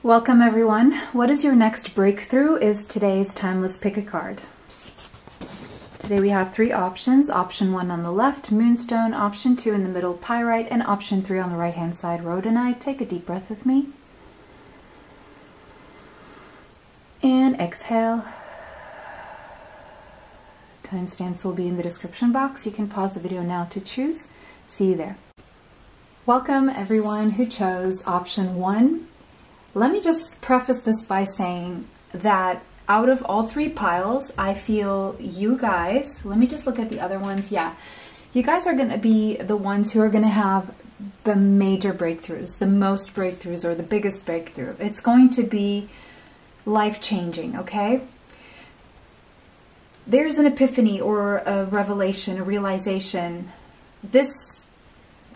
Welcome everyone. What is your next breakthrough is today's timeless pick a card. Today we have three options. Option 1 on the left, Moonstone. Option 2 in the middle, Pyrite. And option 3 on the right hand side, Rhodonite. Take a deep breath with me. And exhale. Timestamps will be in the description box. You can pause the video now to choose. See you there. Welcome everyone who chose option 1. Let me just preface this by saying that out of all three piles, I feel you guys, let me just look at the other ones. Yeah, you guys are going to be the ones who are going to have the major breakthroughs, the most breakthroughs, or the biggest breakthrough. It's going to be life-changing, okay? There's an epiphany or a revelation, a realization. This,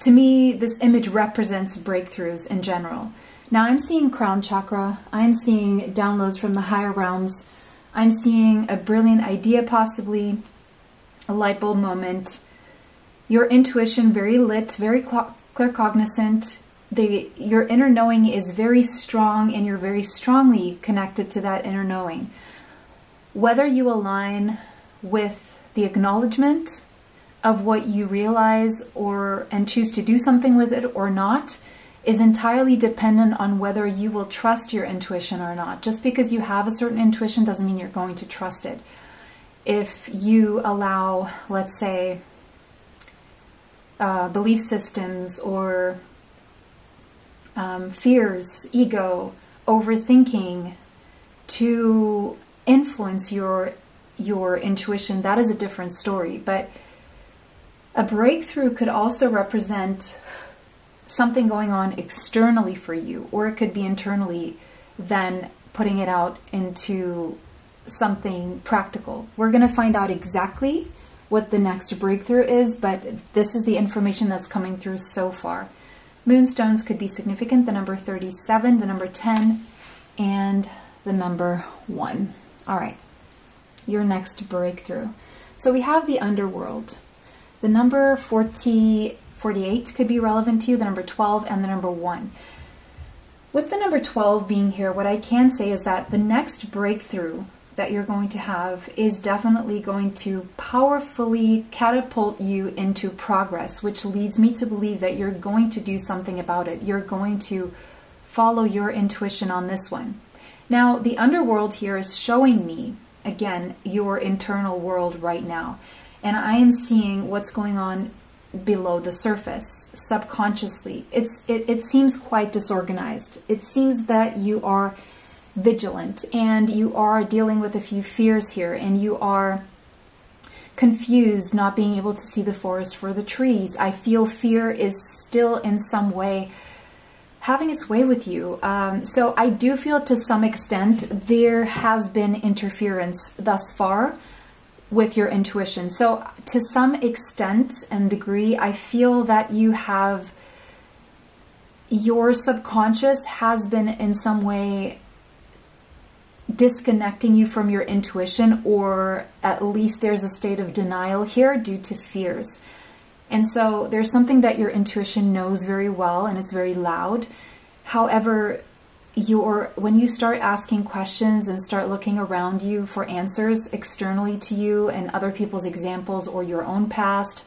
to me, this image represents breakthroughs in general. Now I'm seeing crown chakra, I'm seeing downloads from the higher realms, I'm seeing a brilliant idea possibly, a light bulb moment, your intuition very lit, very claircognizant, your inner knowing is very strong and you're very strongly connected to that inner knowing. Whether you align with the acknowledgement of what you realize and choose to do something with it or not, is entirely dependent on whether you will trust your intuition or not. Just because you have a certain intuition doesn't mean you're going to trust it. If you allow, let's say, belief systems or fears, ego, overthinking to influence your intuition, that is a different story. But a breakthrough could also represent something going on externally for you, or it could be internally, then putting it out into something practical. We're going to find out exactly what the next breakthrough is, but this is the information that's coming through so far. Moonstones could be significant, the number 37, the number 10, and the number 1. All right, your next breakthrough. So we have the underworld. The number 48 could be relevant to you, the number 12 and the number 1. With the number 12 being here, what I can say is that the next breakthrough that you're going to have is definitely going to powerfully catapult you into progress, which leads me to believe that you're going to do something about it. You're going to follow your intuition on this one. Now, the underworld here is showing me, again, your internal world right now. And I am seeing what's going on below the surface, subconsciously. It seems quite disorganized. It seems that you are vigilant and you are dealing with a few fears here, and you are confused, not being able to see the forest for the trees. I feel fear is still in some way having its way with you. So I do feel to some extent there has been interference thus far with your intuition. So to some extent and degree, I feel that your subconscious has been in some way disconnecting you from your intuition, or at least there's a state of denial here due to fears. And so there's something that your intuition knows very well and it's very loud. However, when you start asking questions and start looking around you for answers externally to you and other people's examples or your own past,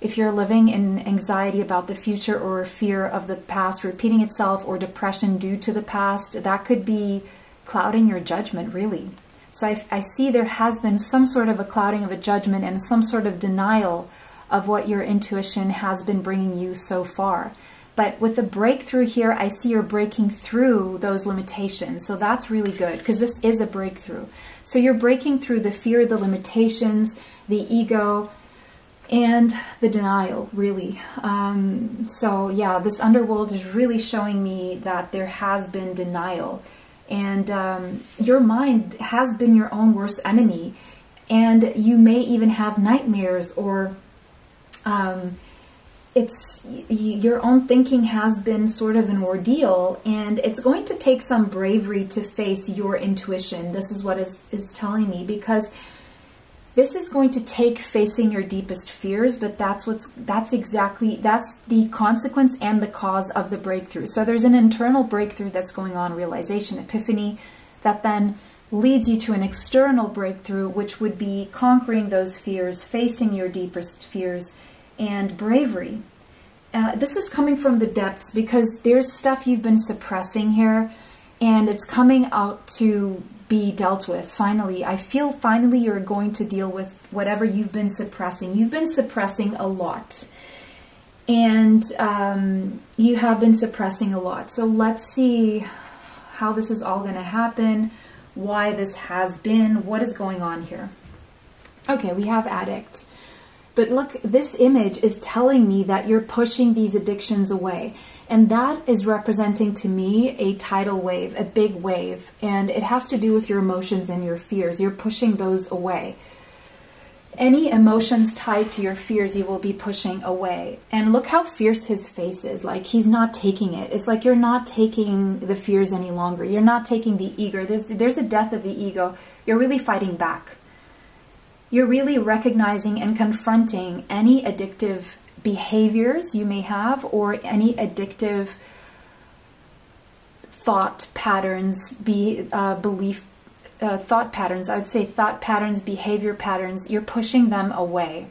if you're living in anxiety about the future or fear of the past repeating itself or depression due to the past, that could be clouding your judgment, really. So I see there has been some sort of a clouding of a judgment and some sort of denial of what your intuition has been bringing you so far. But with the breakthrough here, I see you're breaking through those limitations. So that's really good because this is a breakthrough. So you're breaking through the fear, the limitations, the ego, and the denial, really. So yeah, this underworld is really showing me that there has been denial. And your mind has been your own worst enemy. And you may even have nightmares, or your own thinking has been sort of an ordeal, and it's going to take some bravery to face your intuition. This is what is telling me, because This is going to take facing your deepest fears, but that's the consequence and the cause of the breakthrough. So there's an internal breakthrough that's going on, realization, epiphany, that then leads you to an external breakthrough, which would be conquering those fears, facing your deepest fears, and bravery. This is coming from the depths because there's stuff you've been suppressing here, and it's coming out to be dealt with. Finally, I feel finally you're going to deal with whatever you've been suppressing. You've been suppressing a lot, and you have been suppressing a lot. So let's see how this is all going to happen, why this has been, what is going on here. Okay, we have addict. But look, this image is telling me that you're pushing these addictions away. And that is representing to me a tidal wave, a big wave. And it has to do with your emotions and your fears. You're pushing those away. Any emotions tied to your fears, you will be pushing away. And look how fierce his face is. Like, he's not taking it. It's like you're not taking the fears any longer. You're not taking the ego. There's a death of the ego. You're really fighting back. You're really recognizing and confronting any addictive behaviors you may have, or any addictive thought patterns, thought patterns. I would say thought patterns, behavior patterns. You're pushing them away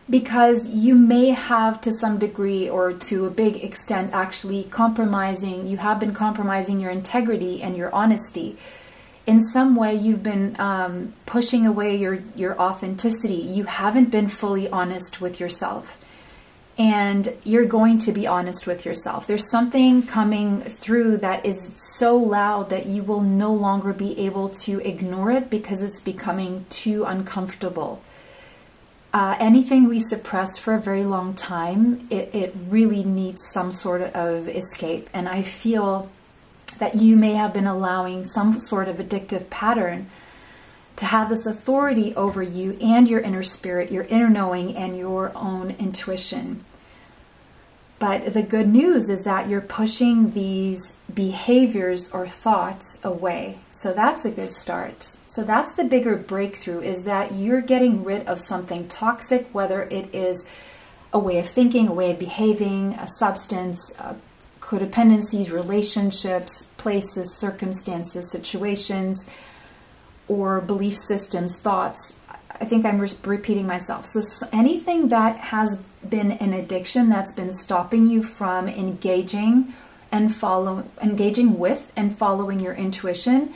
because you may have, to some degree or to a big extent, actually compromising. You have been compromising your integrity and your honesty. In some way, you've been pushing away your authenticity. You haven't been fully honest with yourself. And you're going to be honest with yourself. There's something coming through that is so loud that you will no longer be able to ignore it because it's becoming too uncomfortable. Anything we suppress for a very long time, it really needs some sort of escape. And I feel that you may have been allowing some sort of addictive pattern to have this authority over you and your inner spirit, your inner knowing, and your own intuition. But the good news is that you're pushing these behaviors or thoughts away. So that's a good start. So that's the bigger breakthrough, is that you're getting rid of something toxic, whether it is a way of thinking, a way of behaving, a substance, codependencies, relationships, places, circumstances, situations, or belief systems, thoughts. I think I'm repeating myself. So anything that has been an addiction that's been stopping you from engaging with and following your intuition,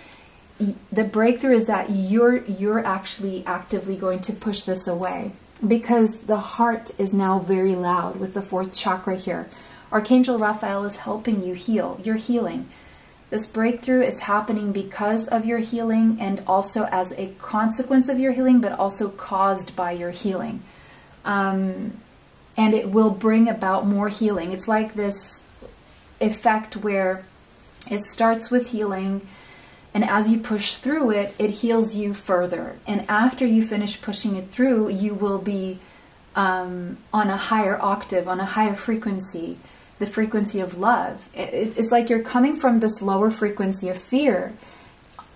the breakthrough is that you're actually actively going to push this away, because the heart is now very loud with the fourth chakra here. Archangel Raphael is helping you heal. You're healing. This breakthrough is happening because of your healing, and also as a consequence of your healing, but also caused by your healing. And it will bring about more healing. It's like this effect where it starts with healing, and as you push through it, it heals you further. And after you finish pushing it through, you will be on a higher octave, on a higher frequency, the frequency of love. It's like you're coming from this lower frequency of fear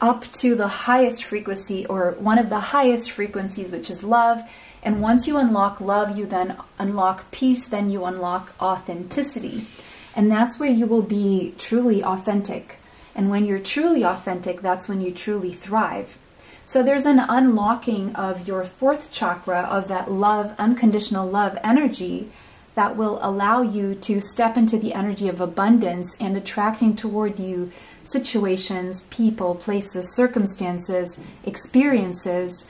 up to the highest frequency, or one of the highest frequencies, which is love. And once you unlock love, you then unlock peace, then you unlock authenticity. And that's where you will be truly authentic. And when you're truly authentic, that's when you truly thrive. So there's an unlocking of your fourth chakra, of that love, unconditional love energy, that will allow you to step into the energy of abundance and attracting toward you situations, people, places, circumstances, experiences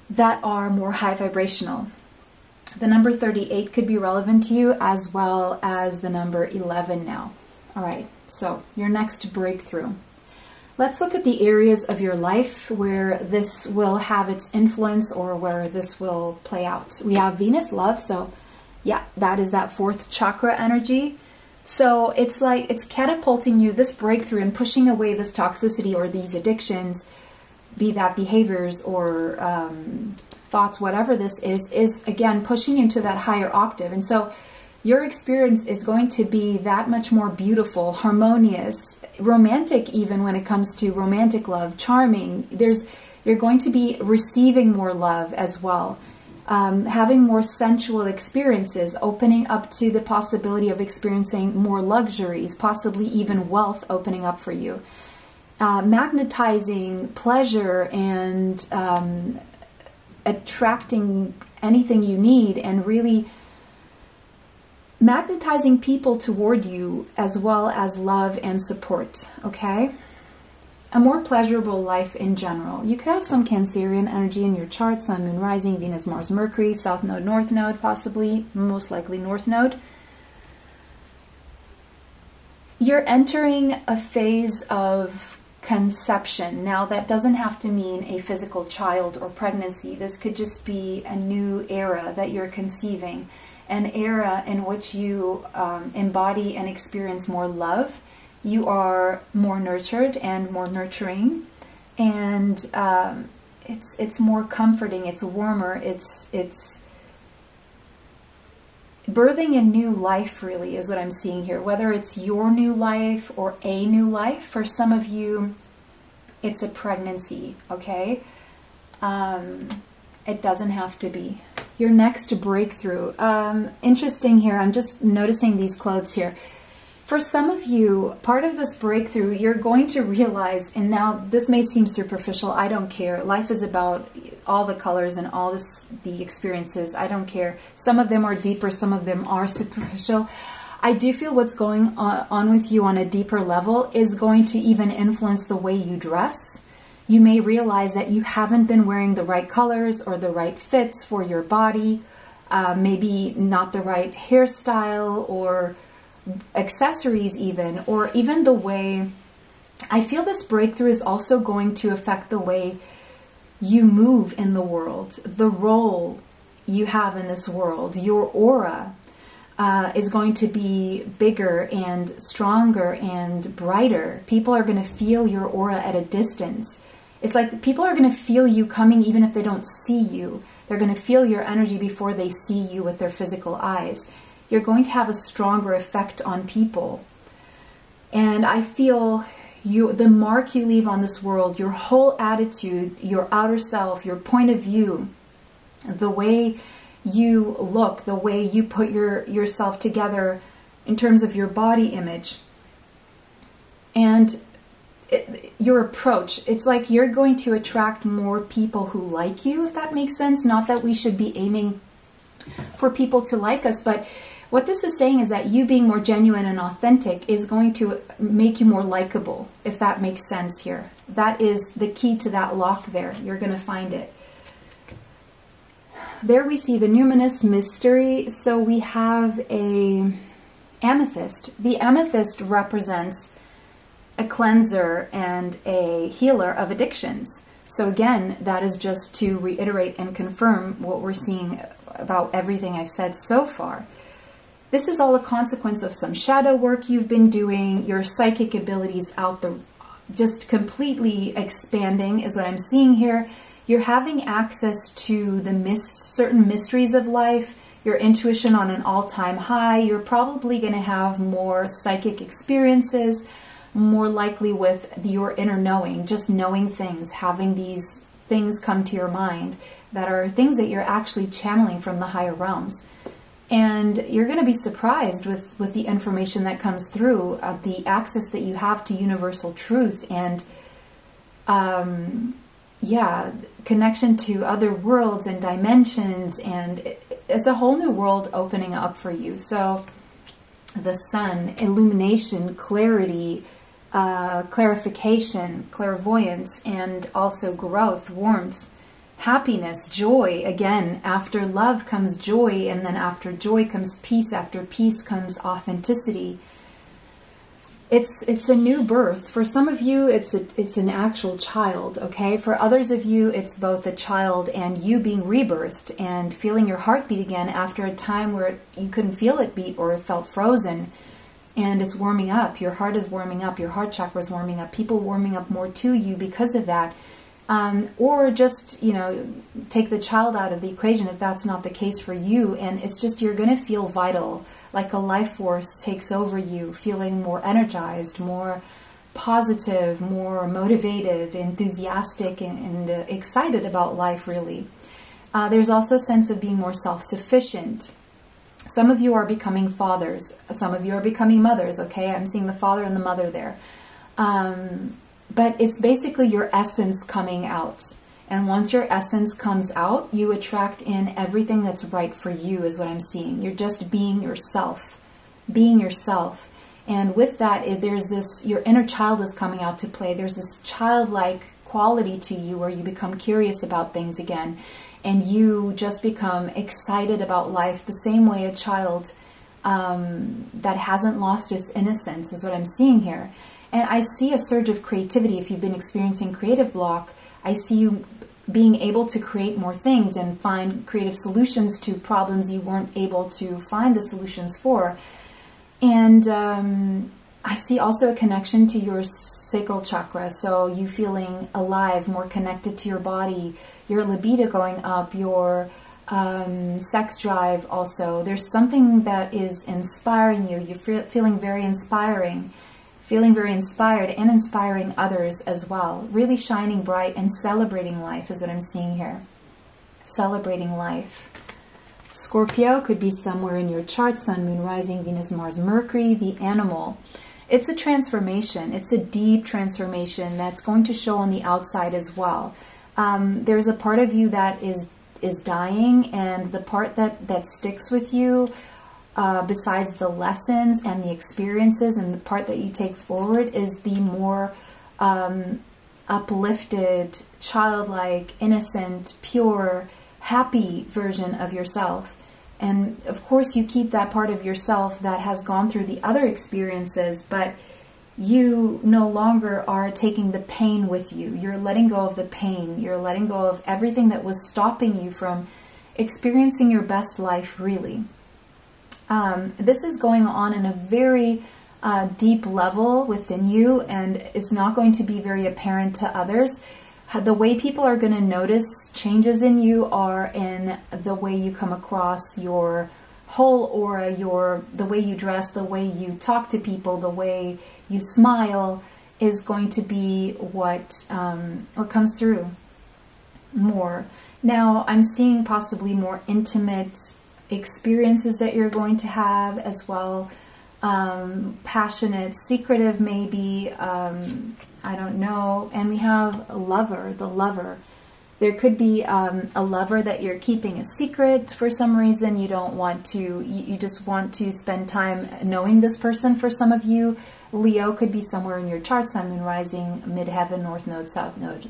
that are more high vibrational. The number 38 could be relevant to you, as well as the number 11 now. All right, so your next breakthrough. Let's look at the areas of your life where this will have its influence, or where this will play out. We have Venus, love, so yeah, that is that fourth chakra energy. So it's like it's catapulting you, this breakthrough, and pushing away this toxicity or these addictions, be that behaviors or thoughts, whatever this is again pushing you into that higher octave. And so your experience is going to be that much more beautiful, harmonious, romantic, even when it comes to romantic love, charming. You're going to be receiving more love as well. Having more sensual experiences, opening up to the possibility of experiencing more luxuries, possibly even wealth opening up for you. Magnetizing pleasure and attracting anything you need, and really magnetizing people toward you, as well as love and support, okay? A more pleasurable life in general. You could have some Cancerian energy in your chart, Sun, Moon, Rising, Venus, Mars, Mercury, South Node, North Node, possibly, most likely North Node. You're entering a phase of conception. Now, that doesn't have to mean a physical child or pregnancy. This could just be a new era that you're conceiving, an era in which you embody and experience more love. You are more nurtured and more nurturing, and it's more comforting. It's warmer. It's birthing a new life, really, is what I'm seeing here. Whether it's your new life or a new life, for some of you, it's a pregnancy. Okay, it doesn't have to be your next breakthrough. Interesting here. I'm just noticing these clothes here. For some of you, part of this breakthrough, you're going to realize, and now this may seem superficial, I don't care. Life is about all the colors and all the experiences. I don't care. Some of them are deeper, some of them are superficial. I do feel what's going on with you on a deeper level is going to even influence the way you dress. You may realize that you haven't been wearing the right colors or the right fits for your body, maybe not the right hairstyle or accessories even, or even the way, I feel this breakthrough is also going to affect the way you move in the world, the role you have in this world. Your aura is going to be bigger and stronger and brighter. People are going to feel your aura at a distance. It's like people are going to feel you coming even if they don't see you. They're going to feel your energy before they see you with their physical eyes. You're going to have a stronger effect on people. And I feel the mark you leave on this world, your whole attitude, your outer self, your point of view, the way you look, the way you put yourself together in terms of your body image, and your approach. It's like you're going to attract more people who like you, if that makes sense. Not that we should be aiming for people to like us, but what this is saying is that you being more genuine and authentic is going to make you more likable, if that makes sense here. That is the key to that lock there. You're going to find it. There we see the numinous mystery. So we have a amethyst. The amethyst represents a cleanser and a healer of addictions. So again, that is just to reiterate and confirm what we're seeing about everything I've said so far. This is all a consequence of some shadow work you've been doing, your psychic abilities just completely expanding is what I'm seeing here. You're having access to the certain mysteries of life, your intuition on an all-time high. You're probably going to have more psychic experiences, more likely with your inner knowing, just knowing things, having these things come to your mind that are things that you're actually channeling from the higher realms. And you're going to be surprised with the information that comes through, the access that you have to universal truth, and yeah, connection to other worlds and dimensions, and it's a whole new world opening up for you. So the sun, illumination, clarity, clarification, clairvoyance, and also growth, warmth, happiness, joy. Again, after love comes joy, and then after joy comes peace, after peace comes authenticity. It's a new birth. For some of you, it's an actual child, okay? For others of you, it's both a child and you being rebirthed and feeling your heartbeat again after a time where you couldn't feel it beat or it felt frozen, and it's warming up. Your heart is warming up. Your heart chakra is warming up. People warming up more to you because of that. Or just, you know, take the child out of the equation if that's not the case for you. And it's just, you're going to feel vital, like a life force takes over you, feeling more energized, more positive, more motivated, enthusiastic, and excited about life, really. There's also a sense of being more self-sufficient. Some of you are becoming fathers. Some of you are becoming mothers, okay? I'm seeing the father and the mother there. But it's basically your essence coming out. And once your essence comes out, you attract in everything that's right for you, is what I'm seeing. You're just being yourself. Being yourself. And with that, there's this, your inner child is coming out to play. There's this childlike quality to you where you become curious about things again. And you just become excited about life the same way a child that hasn't lost its innocence is what I'm seeing here. And I see a surge of creativity. If you've been experiencing creative block, I see you being able to create more things and find creative solutions to problems you weren't able to find the solutions for. And I see also a connection to your sacral chakra. So you feeling alive, more connected to your body, your libido going up, your sex drive also. There's something that is inspiring you. You're feeling very inspiring. Feeling very inspired and inspiring others as well. Really shining bright and celebrating life is what I'm seeing here. Celebrating life. Scorpio could be somewhere in your chart. Sun, Moon, Rising, Venus, Mars, Mercury. The animal. It's a transformation. It's a deep transformation that's going to show on the outside as well. There's a part of you that is dying, and the part that sticks with you, besides the lessons and the experiences, and the part that you take forward is the more uplifted, childlike, innocent, pure, happy version of yourself. And of course you keep that part of yourself that has gone through the other experiences, but you no longer are taking the pain with you. You're letting go of the pain. You're letting go of everything that was stopping you from experiencing your best life, really. This is going on in a very deep level within you, and it's not going to be very apparent to others. The way people are going to notice changes in you are in the way you come across, your whole aura, the way you dress, the way you talk to people, the way you smile is going to be what comes through more. Now, I'm seeing possibly more intimate experiences that you're going to have as well. Passionate, secretive maybe, I don't know. And we have a lover, the lover. There could be a lover that you're keeping a secret for some reason. You don't want to, you just want to spend time knowing this person for some of you. Leo could be somewhere in your chart, Sun, Moon, Rising, Midheaven, North Node, South Node,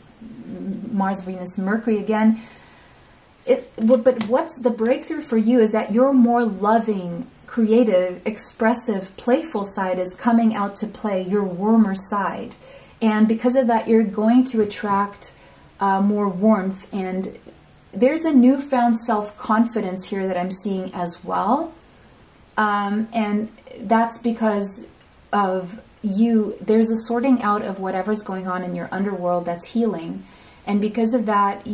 Mars, Venus, Mercury again. But what's the breakthrough for you is that your more loving, creative, expressive, playful side is coming out to play, your warmer side. And because of that, you're going to attract more warmth. And there's a newfound self-confidence here that I'm seeing as well. And that's because of you. There's a sorting out of whatever's going on in your underworld that's healing. And because of that,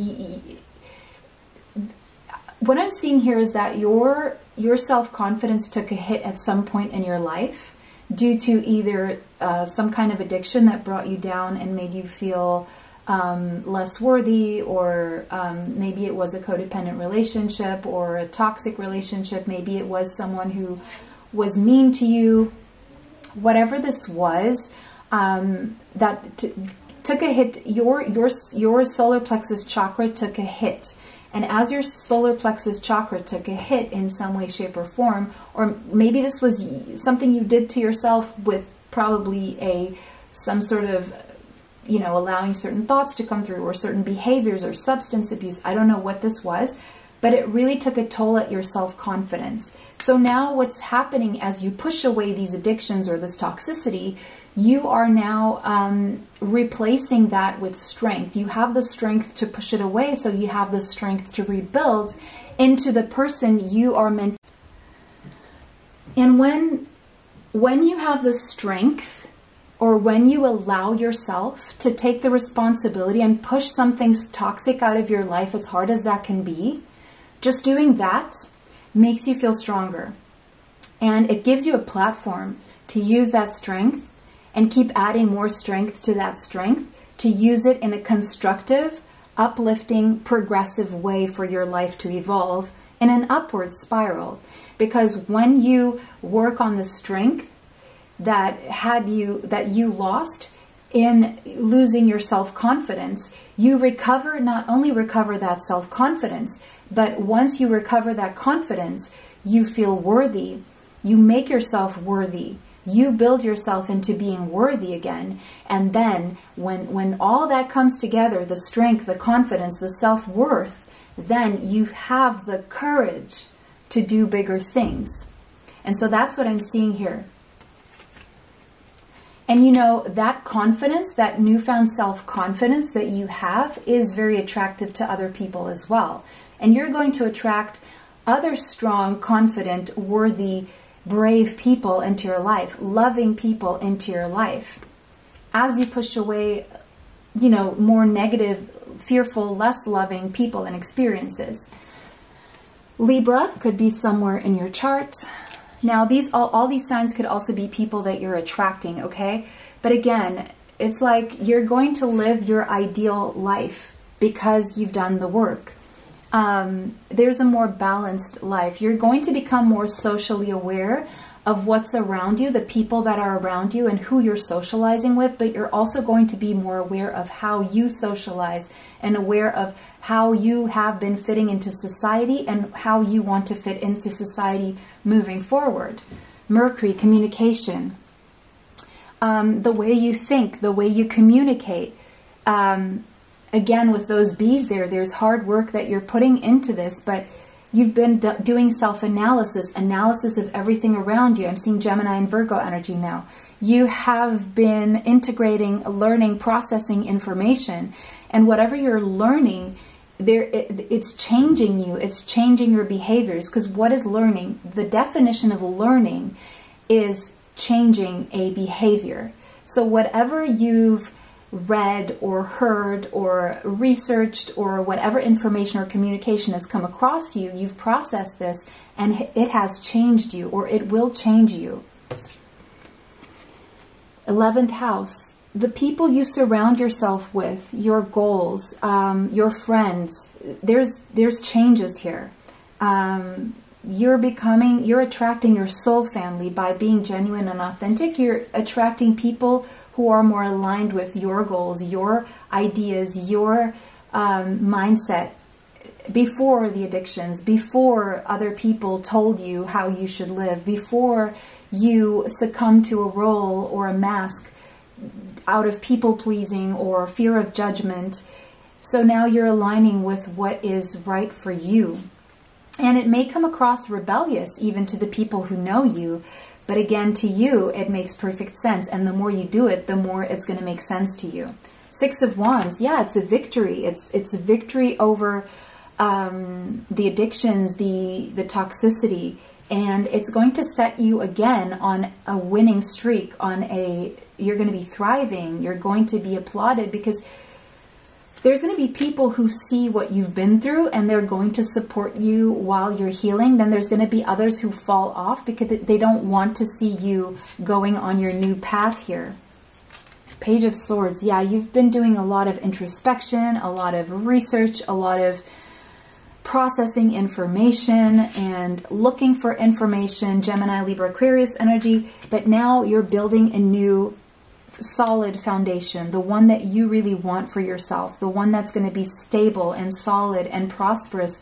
what I'm seeing here is that your self-confidence took a hit at some point in your life due to either some kind of addiction that brought you down and made you feel less worthy, or maybe it was a codependent relationship or a toxic relationship. Maybe it was someone who was mean to you. Whatever this was, that took a hit. Your solar plexus chakra took a hit. And as your solar plexus chakra took a hit in some way, shape, or form, or maybe this was something you did to yourself with probably some sort of, allowing certain thoughts to come through, or certain behaviors, or substance abuse. I don't know what this was, but it really took a toll at your self-confidence. So now what's happening as you push away these addictions or this toxicity, you are now replacing that with strength. You have the strength to push it away, so you have the strength to rebuild into the person you are meant. And when you have the strength, or when you allow yourself to take the responsibility and push something toxic out of your life, as hard as that can be, just doing that makes you feel stronger. And it gives you a platform to use that strength and keep adding more strength to that strength to use it in a constructive, uplifting, progressive way for your life to evolve in an upward spiral. Because when you work on the strength that you lost in losing your self-confidence, you not only recover that self-confidence, but once you recover that confidence, you feel worthy. You make yourself worthy. You build yourself into being worthy again. And then when all that comes together, the strength, the confidence, the self-worth, then you have the courage to do bigger things. And so that's what I'm seeing here. And you know, that confidence, that newfound self-confidence that you have is very attractive to other people as well. And you're going to attract other strong, confident, worthy, brave people into your life, loving people into your life. As you push away, you know, more negative, fearful, less loving people and experiences. Libra could be somewhere in your chart. Now, all these signs could also be people that you're attracting, okay? But again, it's like you're going to live your ideal life because you've done the work. There's a more balanced life. You're going to become more socially aware of what's around you, the people that are around you and who you're socializing with, but you're also going to be more aware of how you socialize and aware of how you have been fitting into society and how you want to fit into society moving forward. Mercury, communication. The way you think, the way you communicate. Again, with those bees there's hard work that you're putting into this, but you've been doing self-analysis, analysis of everything around you. I'm seeing Gemini and Virgo energy now. You have been integrating, learning, processing information, and whatever you're learning, it's changing you. It's changing your behaviors. Because what is learning? The definition of learning is changing a behavior. So whatever you've read or heard or researched or whatever information or communication has come across you, you've processed this and it has changed you, or it will change you. 11th house, the people you surround yourself with, your goals, your friends, there's changes here. You're attracting your soul family by being genuine and authentic. You're attracting people who are more aligned with your goals, your ideas, your mindset, before the addictions, before other people told you how you should live, before you succumb to a role or a mask out of people-pleasing or fear of judgment. So now you're aligning with what is right for you. And it may come across rebellious even to the people who know you, but again, to you, it makes perfect sense. And the more you do it, the more it's going to make sense to you. 6 of Wands, yeah, it's a victory. It's a victory over the addictions, the toxicity. And it's going to set you again on a winning streak, you're going to be thriving. You're going to be applauded because there's going to be people who see what you've been through and they're going to support you while you're healing. Then there's going to be others who fall off because they don't want to see you going on your new path here. Page of Swords. Yeah, you've been doing a lot of introspection, a lot of research, a lot of processing information and looking for information. Gemini, Libra, Aquarius energy. But now you're building a new solid foundation, the one that you really want for yourself, the one that's going to be stable and solid and prosperous,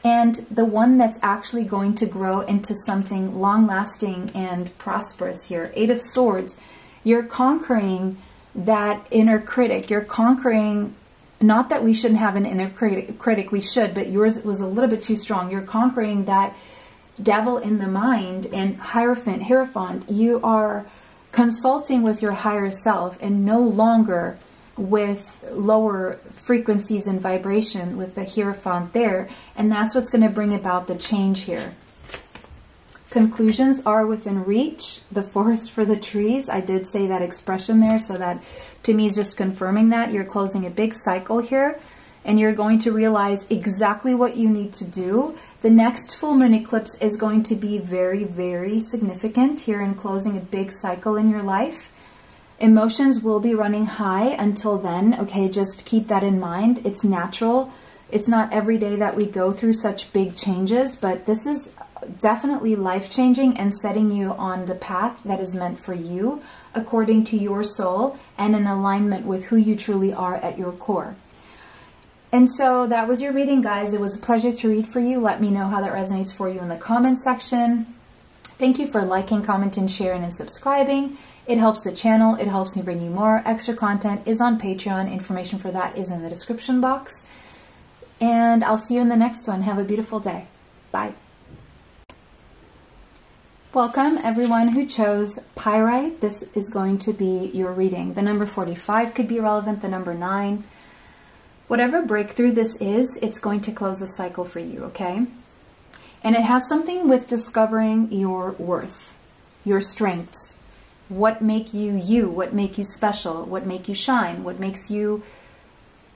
and the one that's actually going to grow into something long-lasting and prosperous here. 8 of Swords, you're conquering that inner critic. You're conquering, not that we shouldn't have an inner critic, we should, but yours was a little bit too strong. You're conquering that devil in the mind, and Hierophant, you are consulting with your higher self and no longer with lower frequencies and vibration with the Hierophant there. And that's what's going to bring about the change here. Conclusions are within reach. The forest for the trees. I did say that expression there, so that to me is just confirming that you're closing a big cycle here. And you're going to realize exactly what you need to do. The next full moon eclipse is going to be very, very significant here in closing a big cycle in your life. Emotions will be running high until then, okay? Just keep that in mind. It's natural. It's not every day that we go through such big changes, but this is definitely life-changing and setting you on the path that is meant for you according to your soul and in alignment with who you truly are at your core. And so that was your reading, guys. It was a pleasure to read for you. Let me know how that resonates for you in the comment section. Thank you for liking, commenting, sharing, and subscribing. It helps the channel. It helps me bring you more. Extra content is on Patreon. Information for that is in the description box. And I'll see you in the next one. Have a beautiful day. Bye. Welcome, everyone who chose Pyrite. This is going to be your reading. The number 45 could be relevant, the number 9. Whatever breakthrough this is, it's going to close the cycle for you, okay? And it has something with discovering your worth, your strengths, what make you you, what make you special, what make you shine, what makes you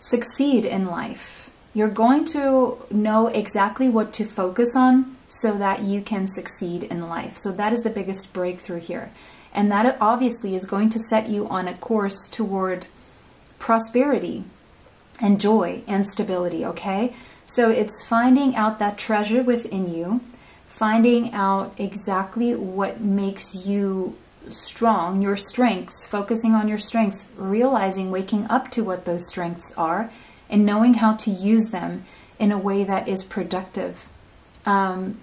succeed in life. You're going to know exactly what to focus on so that you can succeed in life. So that is the biggest breakthrough here. And that obviously is going to set you on a course toward prosperity and joy and stability, okay? So it's finding out that treasure within you, finding out exactly what makes you strong, your strengths, focusing on your strengths, realizing, waking up to what those strengths are, and knowing how to use them in a way that is productive. And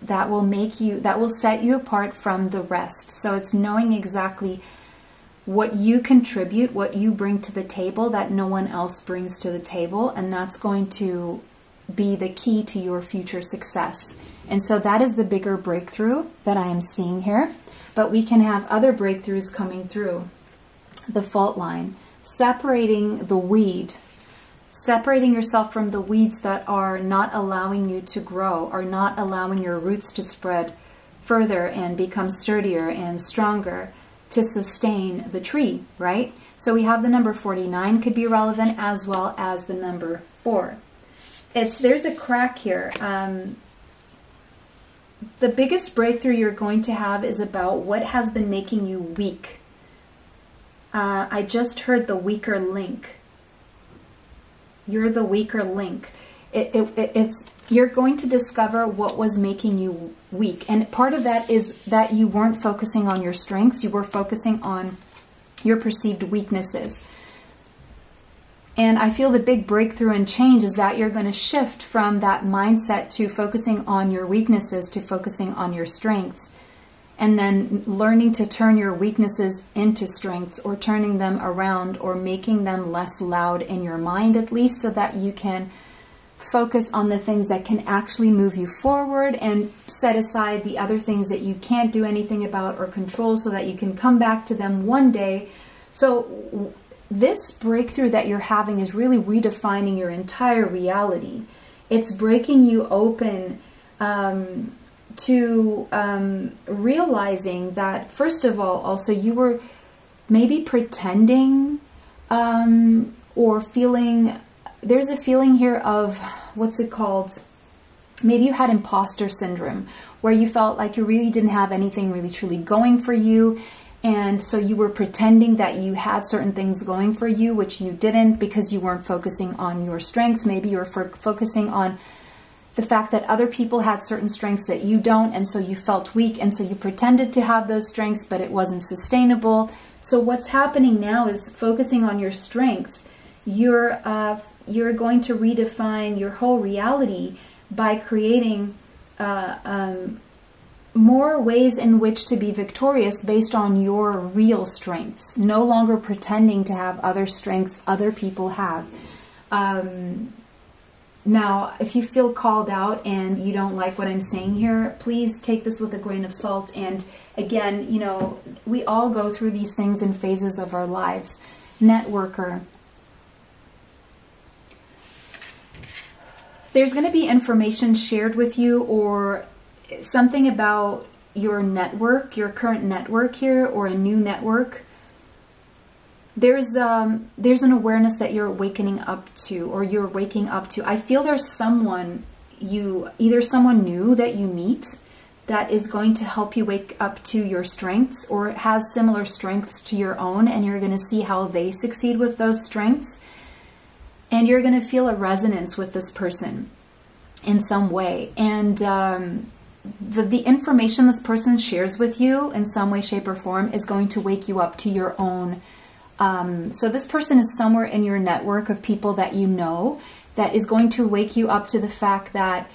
that will set you apart from the rest. So it's knowing exactly what you contribute, what you bring to the table that no one else brings to the table. And that's going to be the key to your future success. And so that is the bigger breakthrough that I am seeing here. But we can have other breakthroughs coming through. The fault line, separating the weed, separating yourself from the weeds that are not allowing you to grow, are not allowing your roots to spread further and become sturdier and stronger to sustain the tree, right? So we have the number 49 could be relevant, as well as the number 4. There's a crack here. The biggest breakthrough you're going to have is about what has been making you weak. I just heard the weaker link. You're the weaker link. You're going to discover what was making you weak. And part of that is that you weren't focusing on your strengths. You were focusing on your perceived weaknesses. And I feel the big breakthrough and change is that you're going to shift from that mindset to focusing on your weaknesses to focusing on your strengths. And then learning to turn your weaknesses into strengths, or turning them around, or making them less loud in your mind at least, so that you can focus on the things that can actually move you forward and set aside the other things that you can't do anything about or control, so that you can come back to them one day. So this breakthrough that you're having is really redefining your entire reality. It's breaking you open to realizing that, first of all, also you were maybe pretending or feeling, there's a feeling here of, what's it called? Maybe you had imposter syndrome, where you felt like you really didn't have anything really truly going for you. And so you were pretending that you had certain things going for you, which you didn't, because you weren't focusing on your strengths. Maybe you were focusing on the fact that other people had certain strengths that you don't, and so you felt weak, and so you pretended to have those strengths, but it wasn't sustainable. So what's happening now is focusing on your strengths. You're going to redefine your whole reality by creating more ways in which to be victorious based on your real strengths. No longer pretending to have other strengths other people have. Now, if you feel called out and you don't like what I'm saying here, please take this with a grain of salt. And again, you know, we all go through these things in phases of our lives. Networker. There's going to be information shared with you, or something about your network, your current network here, or a new network. There's an awareness that you're awakening up to, or you're waking up to. I feel there's someone either someone new that you meet that is going to help you wake up to your strengths, or has similar strengths to your own, and you're going to see how they succeed with those strengths. And you're going to feel a resonance with this person in some way. And the information this person shares with you in some way, shape, or form is going to wake you up to your own. So this person is somewhere in your network of people that you know, that is going to wake you up to the fact that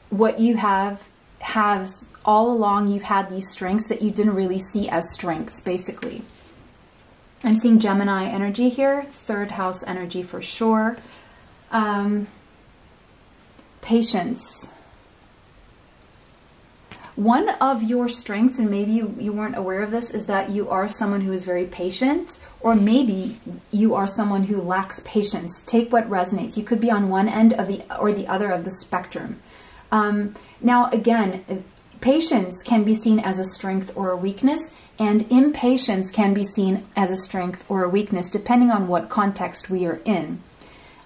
what you has all along, you've had these strengths that you didn't really see as strengths, basically. I'm seeing Gemini energy here, third house energy for sure. Patience. One of your strengths, and maybe you weren't aware of this, is that you are someone who is very patient, or maybe you are someone who lacks patience. Take what resonates. You could be on one end of the other of the spectrum. Now, again, patience can be seen as a strength or a weakness, and impatience can be seen as a strength or a weakness, depending on what context we are in.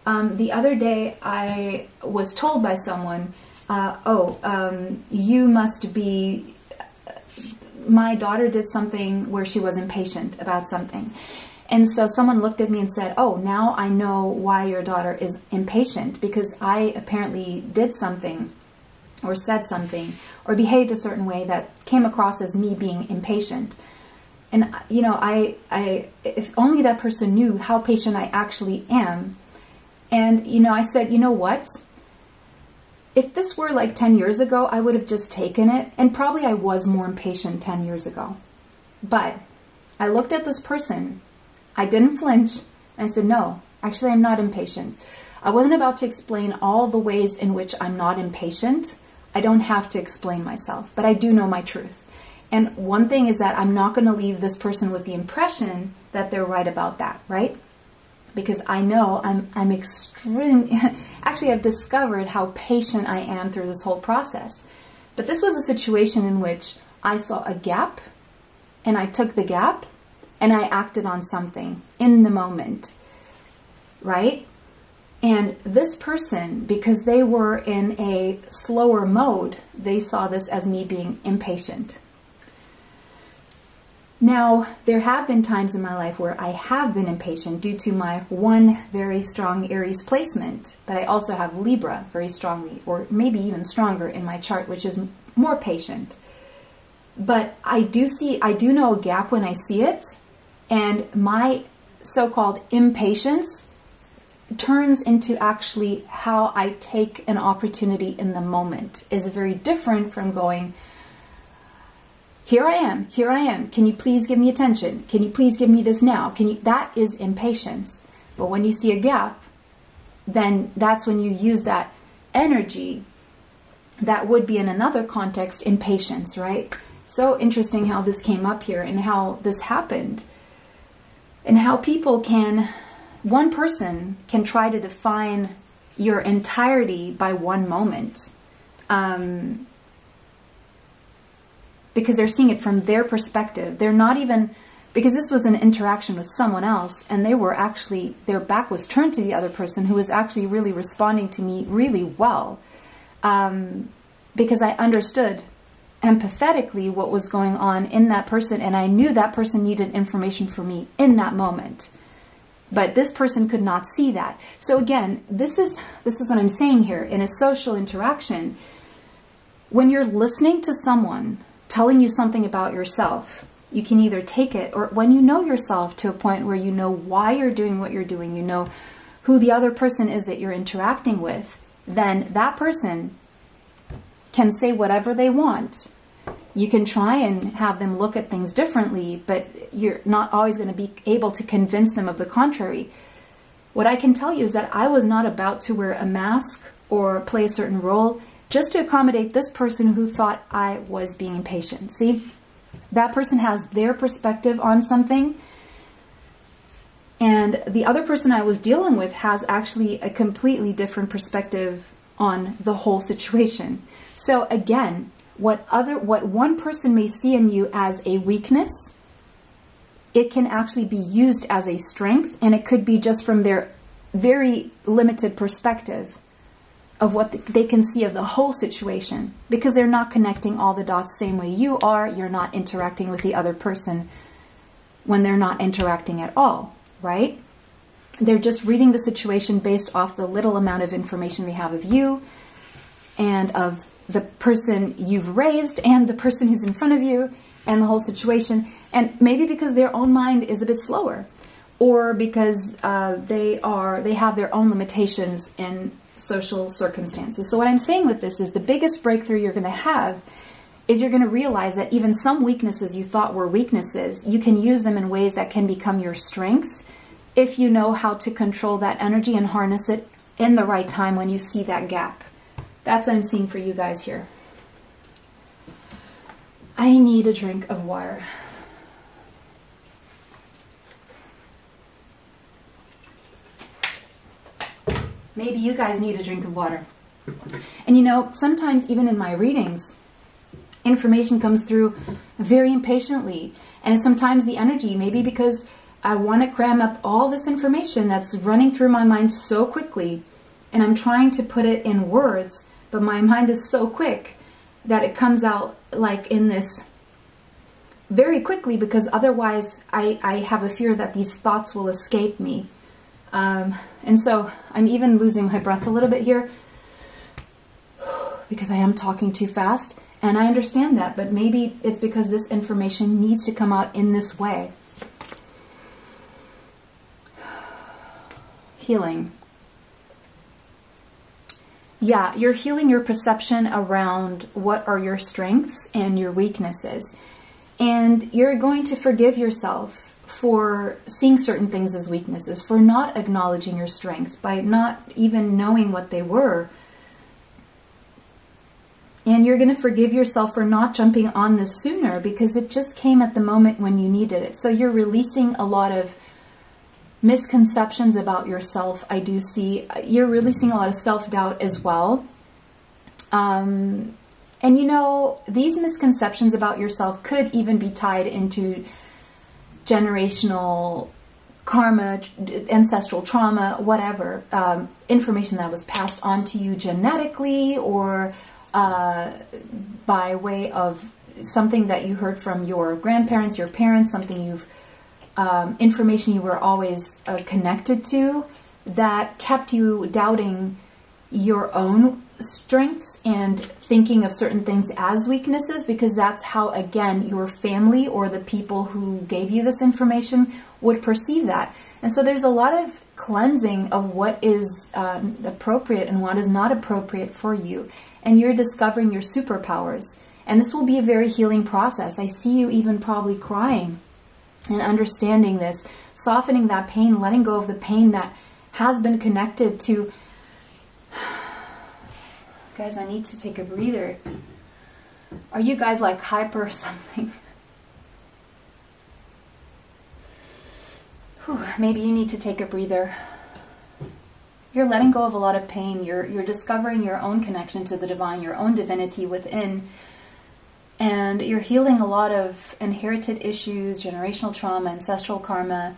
The other day, I was told by someone, you must be, my daughter did something where she was impatient about something. And so someone looked at me and said, oh, now I know why your daughter is impatient, because I apparently did something or said something or behaved a certain way that came across as me being impatient. And, you know, if only that person knew how patient I actually am. And, you know, I said, you know what? If this were like 10 years ago, I would have just taken it. And probably I was more impatient 10 years ago. But I looked at this person. I didn't flinch. And I said, no, actually, I'm not impatient. I wasn't about to explain all the ways in which I'm not impatient. I don't have to explain myself, but I do know my truth. And one thing is that I'm not going to leave this person with the impression that they're right about that, right? Because I know I'm extremely, actually I've discovered how patient I am through this whole process. But this was a situation in which I saw a gap, and I took the gap and I acted on something in the moment, right? And this person, because they were in a slower mode, they saw this as me being impatient. Now, there have been times in my life where I have been impatient due to my one very strong Aries placement, but I also have Libra very strongly, or maybe even stronger in my chart, which is more patient. But I do know a gap when I see it, and my so-called impatience turns into actually how I take an opportunity in the moment. Is very different from going, here I am, can you please give me attention? Can you please give me this now? That is impatience. But when you see a gap, then that's when you use that energy that would be in another context impatience, right? So interesting how this came up here and how this happened. And how people one person can try to define your entirety by one moment. Because they're seeing it from their perspective. They're not even, because this was an interaction with someone else, and they were actually, their back was turned to the other person who was actually really responding to me really well. Because I understood empathetically what was going on in that person, and I knew that person needed information from me in that moment. But this person could not see that. So again, this is what I'm saying here. In a social interaction, when you're listening to someone telling you something about yourself, you can either take it, or when you know yourself to a point where you know why you're doing what you're doing, you know who the other person is that you're interacting with, then that person can say whatever they want. You can try and have them look at things differently, but you're not always going to be able to convince them of the contrary. What I can tell you is that I was not about to wear a mask or play a certain role just to accommodate this person who thought I was being impatient. See, that person has their perspective on something, and the other person I was dealing with has actually a completely different perspective on the whole situation. So again, what one person may see in you as a weakness, it can actually be used as a strength, and it could be just from their very limited perspective. of what they can see of the whole situation, because they're not connecting all the dots the same way you are. You're not interacting with the other person when they're not interacting at all, right? They're just reading the situation based off the little amount of information they have of you and of the person you've raised and the person who's in front of you and the whole situation. And maybe because their own mind is a bit slower, or because they have their own limitations in social circumstances. So what I'm saying with this is the biggest breakthrough you're going to have is you're going to realize that even some weaknesses you thought were weaknesses, you can use them in ways that can become your strengths if you know how to control that energy and harness it in the right time when you see that gap. That's what I'm seeing for you guys here. I need a drink of water. Maybe you guys need a drink of water. And you know, sometimes even in my readings, information comes through very impatiently. And sometimes the energy, maybe because I want to cram up all this information that's running through my mind so quickly, and I'm trying to put it in words, but my mind is so quick that it comes out like in this very quickly, because otherwise I have a fear that these thoughts will escape me. And so I'm even losing my breath a little bit here because I am talking too fast, and I understand that, but maybe it's because this information needs to come out in this way. Healing. Yeah, you're healing your perception around what are your strengths and your weaknesses. And you're going to forgive yourself for seeing certain things as weaknesses, for not acknowledging your strengths, by not even knowing what they were. And you're going to forgive yourself for not jumping on this sooner, because it just came at the moment when you needed it. So you're releasing a lot of misconceptions about yourself. I do see you're releasing a lot of self-doubt as well. And you know, these misconceptions about yourself could even be tied into generational karma, ancestral trauma, whatever, information that was passed on to you genetically, or by way of something that you heard from your grandparents, your parents, something you've information you were always connected to that kept you doubting your own strengths and thinking of certain things as weaknesses, because that's how, again, your family or the people who gave you this information would perceive that. And so there's a lot of cleansing of what is appropriate and what is not appropriate for you. And you're discovering your superpowers. And this will be a very healing process. I see you even probably crying and understanding this, softening that pain, letting go of the pain that has been connected to... Guys, I need to take a breather. Are you guys like hyper or something? Whew, maybe you need to take a breather. You're letting go of a lot of pain. You're discovering your own connection to the divine, your own divinity within. And you're healing a lot of inherited issues, generational trauma, ancestral karma.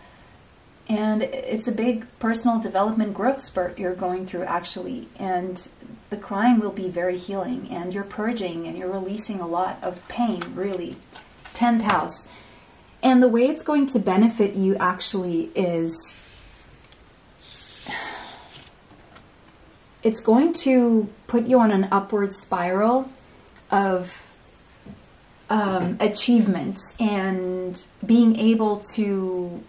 And it's a big personal development growth spurt you're going through, actually. And the crying will be very healing. And you're purging and you're releasing a lot of pain, really. 10th house. And the way it's going to benefit you, actually, is... it's going to put you on an upward spiral of achievements and being able to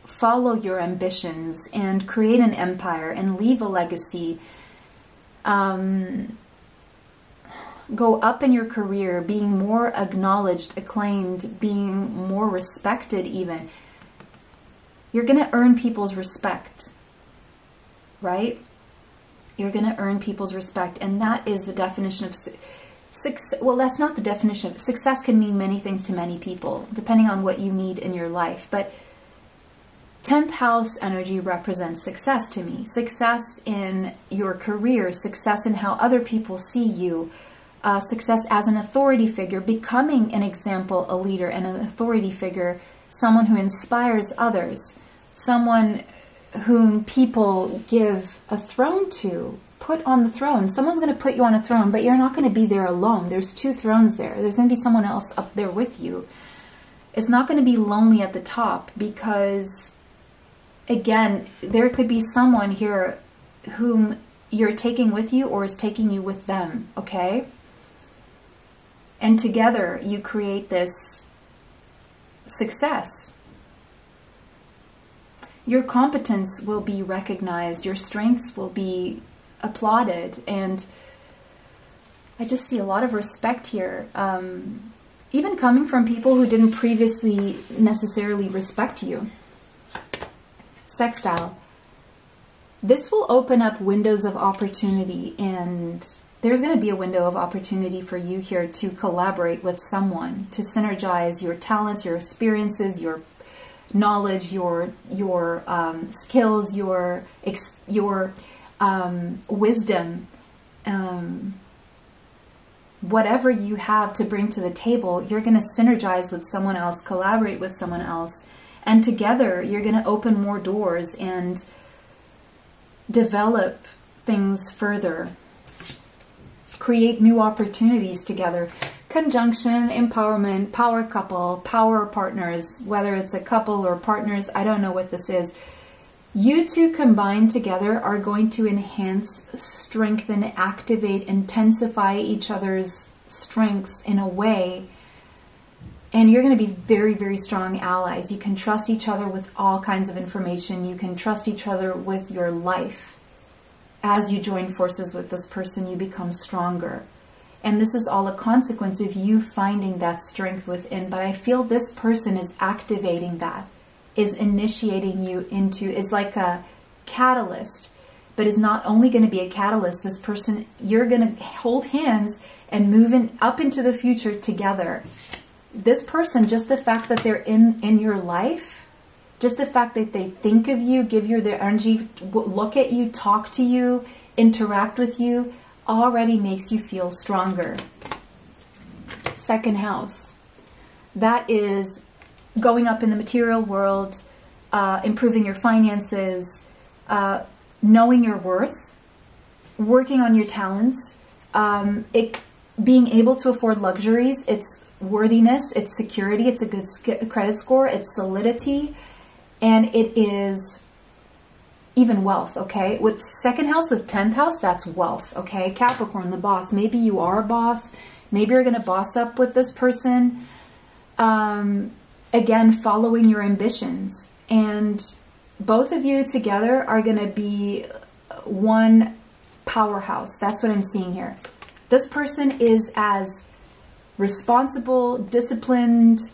follow your ambitions and create an empire and leave a legacy. Go up in your career, being more acknowledged, acclaimed, being more respected even. You're going to earn people's respect, right? You're going to earn people's respect. And that is the definition of success. Well, that's not the definition of success. Can mean many things to many people, depending on what you need in your life. But 10th house energy represents success to me. Success in your career, success in how other people see you, success as an authority figure, becoming an example, a leader and an authority figure, someone who inspires others, someone whom people give a throne to, put on the throne. Someone's going to put you on a throne, but you're not going to be there alone. There's 2 thrones there. There's going to be someone else up there with you. It's not going to be lonely at the top because, again, there could be someone here whom you're taking with you or is taking you with them, okay? And together you create this success. Your competence will be recognized, your strengths will be applauded, and I just see a lot of respect here. Even coming from people who didn't previously necessarily respect you. Sextile. This will open up windows of opportunity, and there's going to be a window of opportunity for you here to collaborate with someone, to synergize your talents, your experiences, your knowledge, your skills, your wisdom, whatever you have to bring to the table. You're going to synergize with someone else, collaborate with someone else, and together you're going to open more doors and develop things further, create new opportunities together. Conjunction, empowerment, power couple, power partners, whether it's a couple or partners, I don't know what this is. You two combined together are going to enhance, strengthen, activate, intensify each other's strengths in a way, and you're going to be very, very strong allies. You can trust each other with all kinds of information. You can trust each other with your life. As you join forces with this person, you become stronger. And this is all a consequence of you finding that strength within. But I feel this person is activating that, is initiating you into, is like a catalyst, but is not only going to be a catalyst. This person, you're going to hold hands and move up into the future together. This person, just the fact that they're in your life, just the fact that they think of you, give you their energy, look at you, talk to you, interact with you, already makes you feel stronger. Second house. That is going up in the material world, improving your finances, knowing your worth, working on your talents, being able to afford luxuries. It's worthiness, it's security, it's a good credit score, it's solidity, and it is even wealth, okay? With second house, with 10th house, that's wealth, okay? Capricorn, the boss. Maybe you are a boss. Maybe you're going to boss up with this person. Again, following your ambitions. And both of you together are going to be one powerhouse. That's what I'm seeing here. This person is as responsible, disciplined,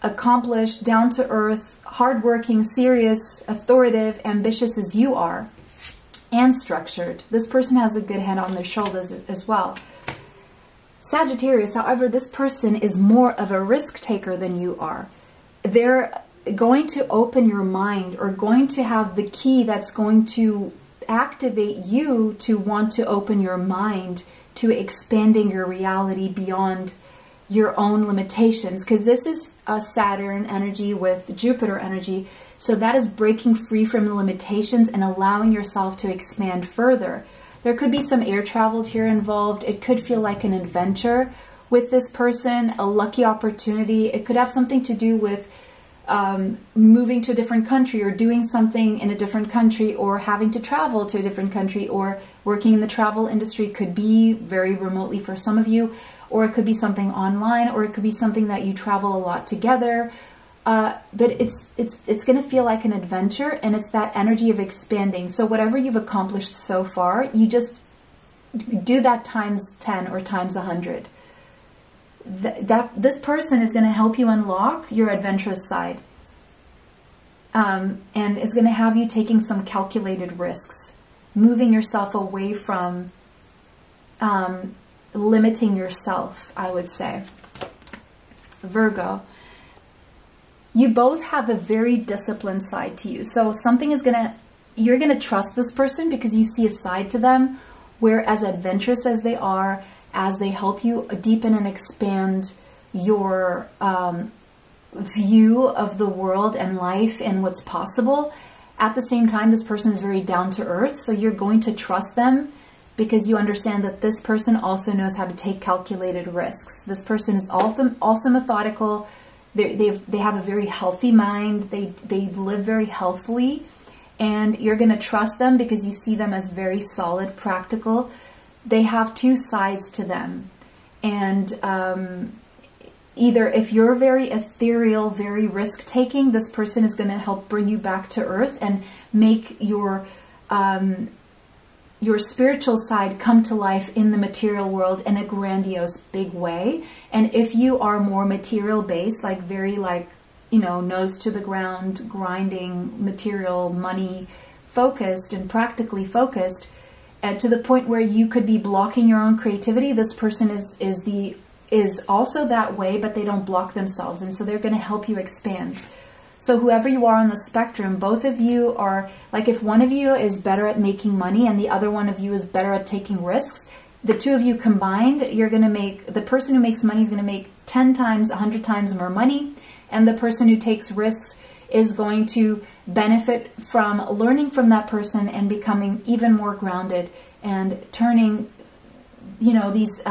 accomplished, down to earth, hardworking, serious, authoritative, ambitious as you are, and structured. This person has a good head on their shoulders as well. Sagittarius, however, this person is more of a risk taker than you are. They're going to open your mind, or going to have the key that's going to activate you to want to open your mind to expanding your reality beyond your own limitations, because this is a Saturn energy with Jupiter energy. So that is breaking free from the limitations and allowing yourself to expand further. There could be some air travel here involved. It could feel like an adventure with this person, a lucky opportunity. It could have something to do with moving to a different country, or doing something in a different country, or having to travel to a different country, or working in the travel industry. Could be very remotely for some of you, or it could be something online, or it could be something that you travel a lot together. But it's going to feel like an adventure, and it's that energy of expanding. So whatever you've accomplished so far, you just do that times 10 or times 100. This person is going to help you unlock your adventurous side, and is going to have you taking some calculated risks, moving yourself away from limiting yourself, I would say. Virgo, you both have a very disciplined side to you. So something is you're going to trust this person because you see a side to them where, as adventurous as they are, as they help you deepen and expand your view of the world and life and what's possible, At the same time, this person is very down to earth, so you're going to trust them because you understand that this person also knows how to take calculated risks. This person is also methodical. They have a very healthy mind. They live very healthily, and you're going to trust them because you see them as very solid, practical. They have two sides to them, and either if you're very ethereal, very risk-taking, this person is going to help bring you back to earth and make your spiritual side come to life in the material world in a grandiose, big way. And if you are more material-based, like very like, you know, nose to the ground, grinding, material, money focused and practically focused, to the point where you could be blocking your own creativity, this person is also that way, but they don't block themselves, and so they're going to help you expand. So whoever you are on the spectrum, both of you are, like if one of you is better at making money and the other one of you is better at taking risks, the two of you combined, you're going to make, the person who makes money is going to make 10 times, 100 times more money, and the person who takes risks is going to benefit from learning from that person and becoming even more grounded and turning, you know, these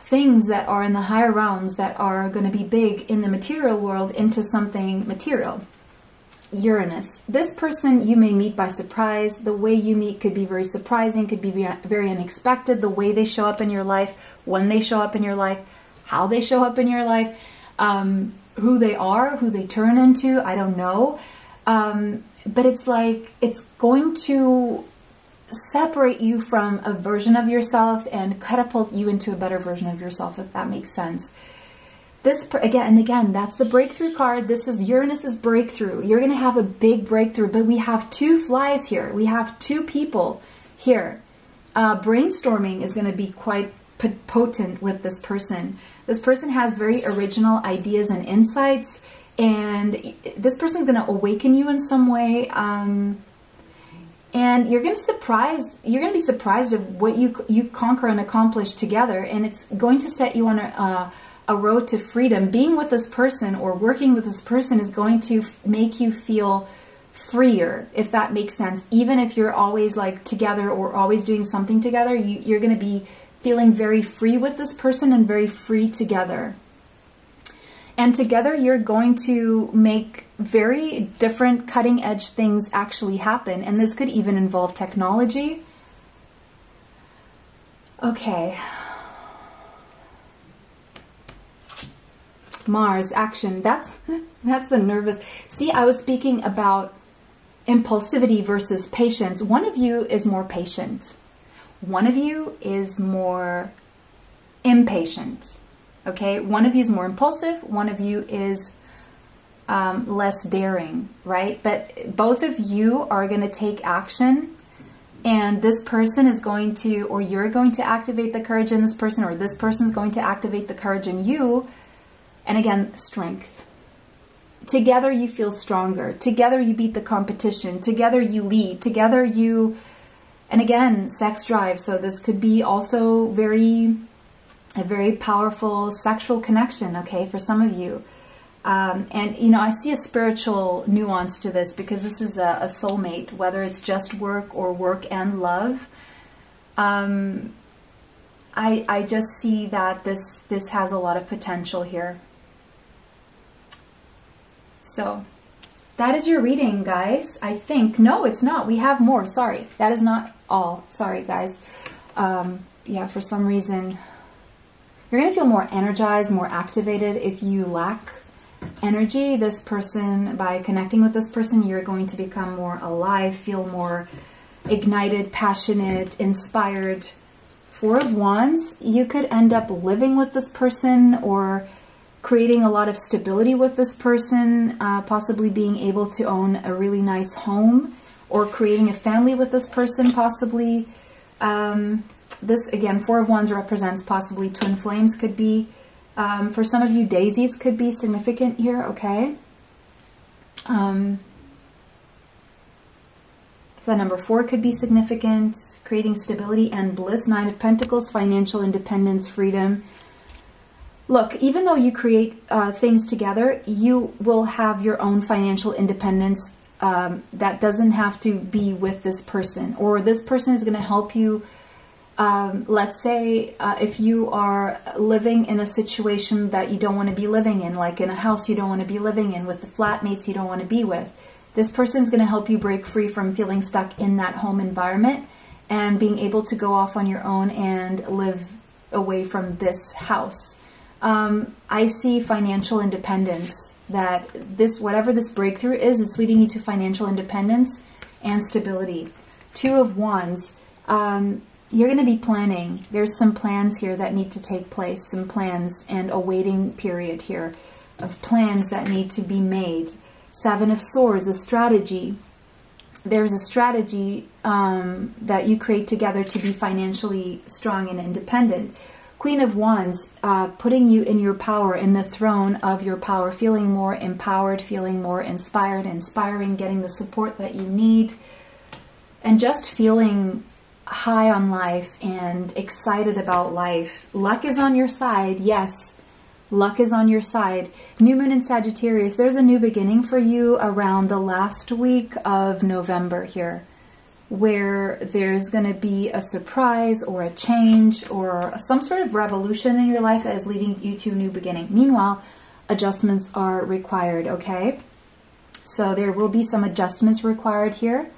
things that are in the higher realms that are going to be big in the material world into something material. Uranus. This person you may meet by surprise. The way you meet could be very surprising, could be very unexpected. The way they show up in your life, when they show up in your life, how they show up in your life, who they are, who they turn into, I don't know. But it's like, it's going to separate you from a version of yourself and catapult you into a better version of yourself, if that makes sense. This, again and again, that's the breakthrough card. This is Uranus's breakthrough. You're going to have a big breakthrough, but we have two flies here. We have two people here. Brainstorming is going to be quite potent with this person. This person has very original ideas and insights, and this person is going to awaken you in some way. And you're going to be surprised of what you conquer and accomplish together. And it's going to set you on a road to freedom. Being with this person or working with this person is going to make you feel freer, if that makes sense. Even if you're always like together or always doing something together, you're going to be feeling very free with this person and very free together. And together you're going to make very different cutting edge things actually happen. And this could even involve technology. Okay. Mars, action. That's the nervous. See, I was speaking about impulsivity versus patience. One of you is more patient. One of you is more impatient. Okay, one of you is more impulsive, one of you is less daring, right? But both of you are going to take action, and this person is going to, or you're going to activate the courage in this person, or this person is going to activate the courage in you. And again, strength. Together you feel stronger. Together you beat the competition. Together you lead. Together you, and again, sex drive. So this could be also a very powerful sexual connection, okay, for some of you. And, you know, I see a spiritual nuance to this because this is a soulmate, whether it's just work or work and love. I just see that this has a lot of potential here. So that is your reading, guys. I think. No, it's not. We have more. Sorry. That is not all. Sorry, guys. Yeah, for some reason, you're going to feel more energized, more activated. If you lack energy, this person, by connecting with this person, you're going to become more alive, feel more ignited, passionate, inspired. Four of Wands, you could end up living with this person or creating a lot of stability with this person, possibly being able to own a really nice home or creating a family with this person, possibly. This, again, Four of Wands represents possibly twin flames. Could be, for some of you, daisies could be significant here, okay? The number 4 could be significant, creating stability and bliss. 9 of Pentacles, financial independence, freedom. Look, even though you create things together, you will have your own financial independence that doesn't have to be with this person, or this person is going to help you. Let's say if you are living in a situation that you don't want to be living in, like in a house you don't want to be living in with the flatmates you don't want to be with, this person is going to help you break free from feeling stuck in that home environment and being able to go off on your own and live away from this house. I see financial independence, that this, whatever this breakthrough is, it's leading you to financial independence and stability. Two of Wands, you're going to be planning. There's some plans here that need to take place, some plans, and a waiting period here of plans that need to be made. Seven of Swords, a strategy. There's a strategy that you create together to be financially strong and independent. Queen of Wands, putting you in your power, in the throne of your power, feeling more empowered, feeling more inspired, inspiring, getting the support that you need, and just feeling high on life and excited about life. Luck is on your side. Yes, luck is on your side. New moon in Sagittarius, there's a new beginning for you around the last week of November here, where there's going to be a surprise or a change or some sort of revolution in your life that is leading you to a new beginning. Meanwhile, adjustments are required, okay? So there will be some adjustments required here.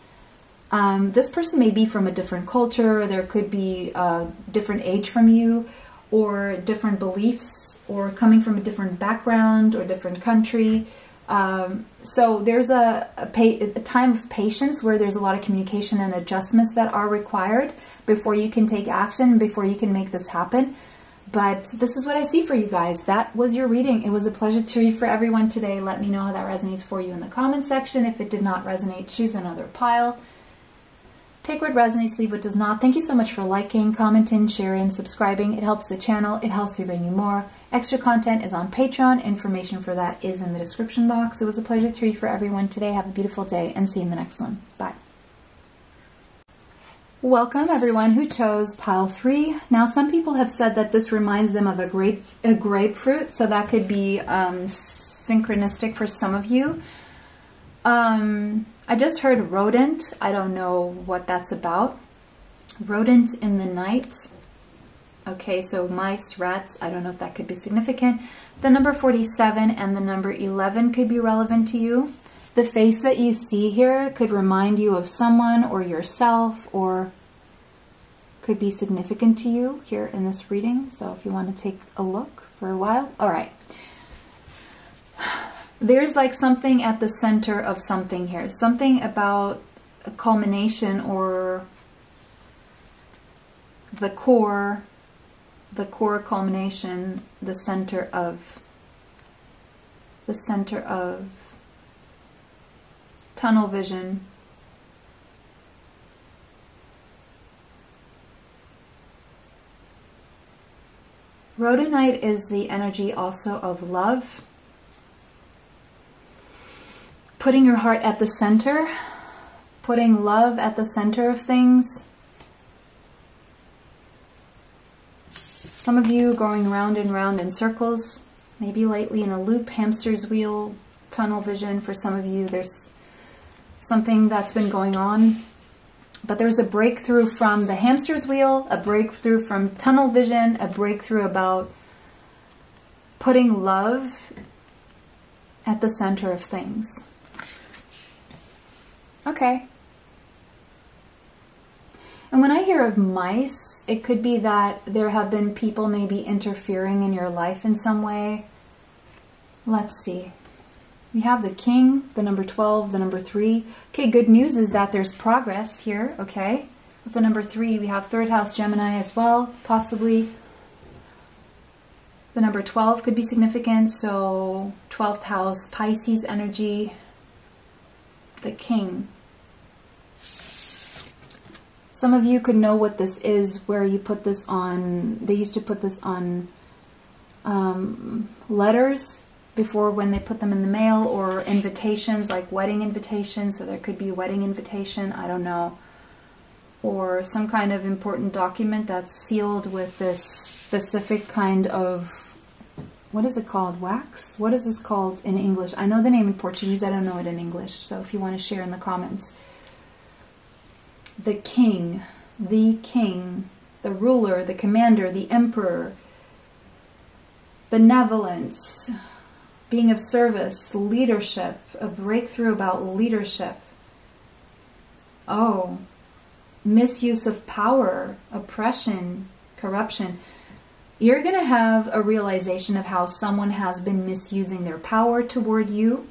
This person may be from a different culture, there could be a different age from you, or different beliefs, or coming from a different background or different country. So there's a time of patience where there's a lot of communication and adjustments that are required before you can take action, before you can make this happen. But this is what I see for you guys. That was your reading. It was a pleasure to read for everyone today. Let me know how that resonates for you in the comment section. If it did not resonate, choose another pile. Take what resonates, leave what does not. Thank you so much for liking, commenting, sharing, subscribing. It helps the channel. It helps me bring you more. Extra content is on Patreon. Information for that is in the description box. It was a pleasure to read for everyone today. Have a beautiful day and see you in the next one. Bye. Welcome everyone who chose pile 3. Now some people have said that this reminds them of a grapefruit, so that could be synchronistic for some of you. I just heard rodent. I don't know what that's about. Rodent in the night. Okay, so mice, rats. I don't know if that could be significant. The number 47 and the number 11 could be relevant to you. The face that you see here could remind you of someone or yourself, or could be significant to you here in this reading. So if you want to take a look for a while. All right. There's like something at the center of something here. Something about a culmination or the core culmination, the center of tunnel vision. Rhodonite is the energy also of love. Putting your heart at the center, putting love at the center of things. Some of you going round and round in circles, maybe lately in a loop, hamster's wheel, tunnel vision. For some of you, there's something that's been going on. But there's a breakthrough from the hamster's wheel, a breakthrough from tunnel vision, a breakthrough about putting love at the center of things. Okay. And when I hear of mice, it could be that there have been people maybe interfering in your life in some way. Let's see. We have the King, the number 12, the number 3. Okay, good news is that there's progress here, okay? With the number 3, we have 3rd house Gemini as well, possibly. The number 12 could be significant, so 12th house, Pisces energy, the King. Some of you could know what this is, where you put this on. They used to put this on letters before, when they put them in the mail, or invitations, like wedding invitations. So there could be a wedding invitation, I don't know. Or some kind of important document that's sealed with this specific kind of what is it called? Wax? What is this called in English? I know the name in Portuguese. I don't know it in English. So if you want to share in the comments. The king, the ruler, the commander, the emperor, benevolence, being of service, leadership, a breakthrough about leadership. Oh, misuse of power, oppression, corruption. You're going to have a realization of how someone has been misusing their power toward you,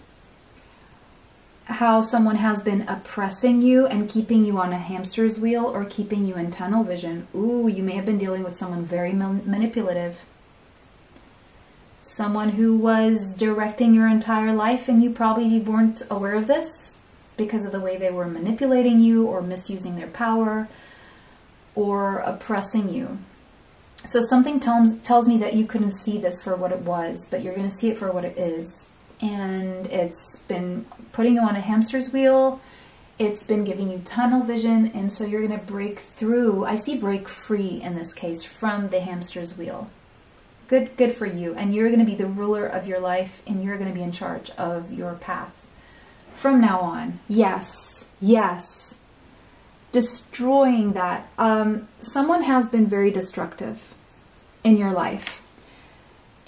how someone has been oppressing you and keeping you on a hamster's wheel or keeping you in tunnel vision. Ooh, you may have been dealing with someone very manipulative. Someone who was directing your entire life and you probably weren't aware of this because of the way they were manipulating you or misusing their power or oppressing you. So something tells me that you couldn't see this for what it was, but you're going to see it for what it is. And it's been putting you on a hamster's wheel. It's been giving you tunnel vision. And so you're going to break through. I see break free in this case from the hamster's wheel. Good for you. And you're going to be the ruler of your life and you're going to be in charge of your path from now on. Yes. Yes. Destroying that. Someone has been very destructive in your life.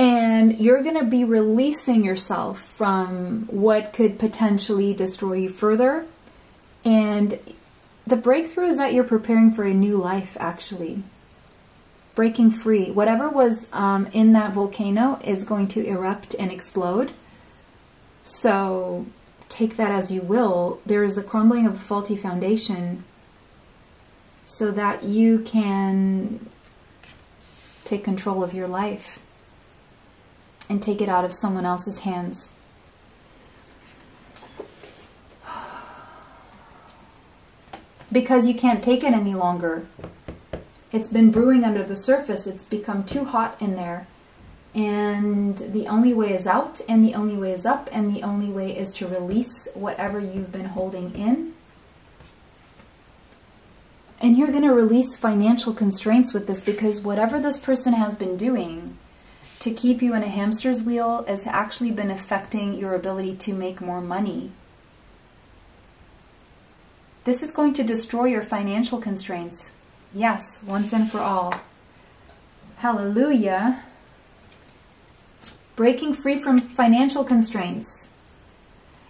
And you're going to be releasing yourself from what could potentially destroy you further. And the breakthrough is that you're preparing for a new life, actually. Breaking free. Whatever was in that volcano is going to erupt and explode. So take that as you will. There is a crumbling of a faulty foundation so that you can take control of your life and take it out of someone else's hands. Because you can't take it any longer. It's been brewing under the surface. It's become too hot in there. And the only way is out, and the only way is up, and the only way is to release whatever you've been holding in. And you're going to release financial constraints with this, because whatever this person has been doing to keep you in a hamster's wheel has actually been affecting your ability to make more money. This is going to destroy your financial constraints. Yes, once and for all. Hallelujah. Breaking free from financial constraints.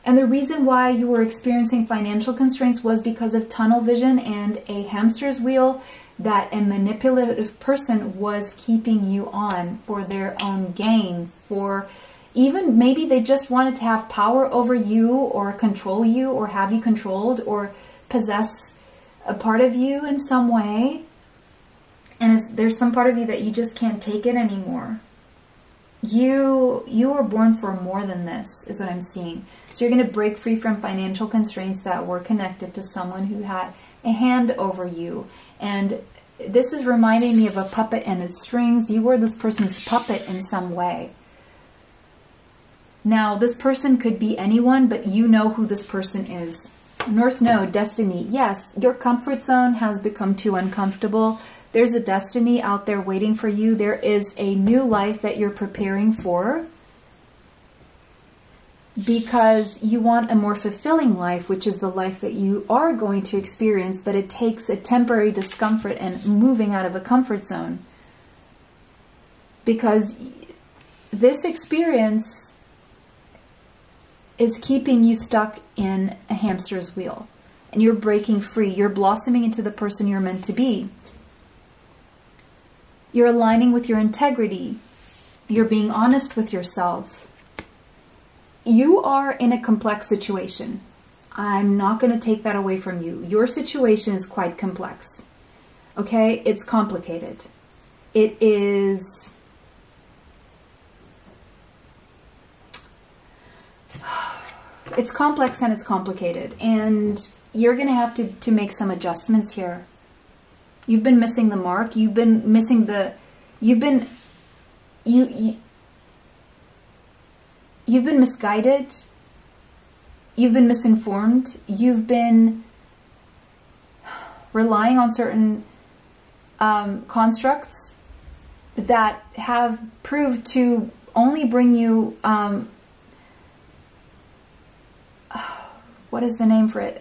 And the reason why you were experiencing financial constraints was because of tunnel vision and a hamster's wheel that a manipulative person was keeping you on for their own gain. For even maybe they just wanted to have power over you or control you or have you controlled or possess a part of you in some way. And there's some part of you that you just can't take it anymore. You were born for more than this, is what I'm seeing. So you're going to break free from financial constraints that were connected to someone who had a hand over you. And this is reminding me of a puppet and its strings. You were this person's puppet in some way. Now, this person could be anyone, but you know who this person is. North Node, destiny. Yes, your comfort zone has become too uncomfortable. There's a destiny out there waiting for you. There is a new life that you're preparing for because you want a more fulfilling life, which is the life that you are going to experience, but it takes a temporary discomfort and moving out of a comfort zone. Because this experience is keeping you stuck in a hamster's wheel. And you're breaking free. You're blossoming into the person you're meant to be. You're aligning with your integrity. You're being honest with yourself. You are in a complex situation. I'm not going to take that away from you. Your situation is quite complex. Okay? It's complicated. It is... It's complex and it's complicated. And you're going to have to make some adjustments here. You've been missing the mark. You've been missing the... You've been misguided. You've been misinformed. You've been relying on certain constructs that have proved to only bring you, what is the name for it?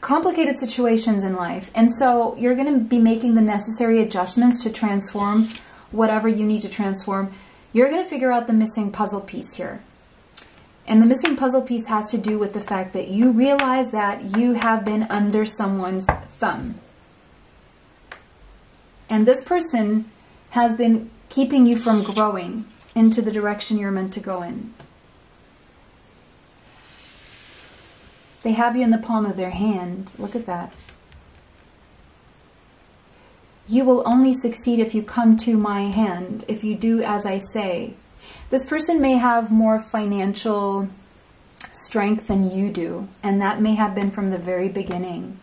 Complicated situations in life. And so you're going to be making the necessary adjustments to transform whatever you need to transform. You're going to figure out the missing puzzle piece here. And the missing puzzle piece has to do with the fact that you realize that you have been under someone's thumb. And this person has been keeping you from growing into the direction you're meant to go in. They have you in the palm of their hand. Look at that. You will only succeed if you come to my hand, if you do as I say. This person may have more financial strength than you do, and that may have been from the very beginning.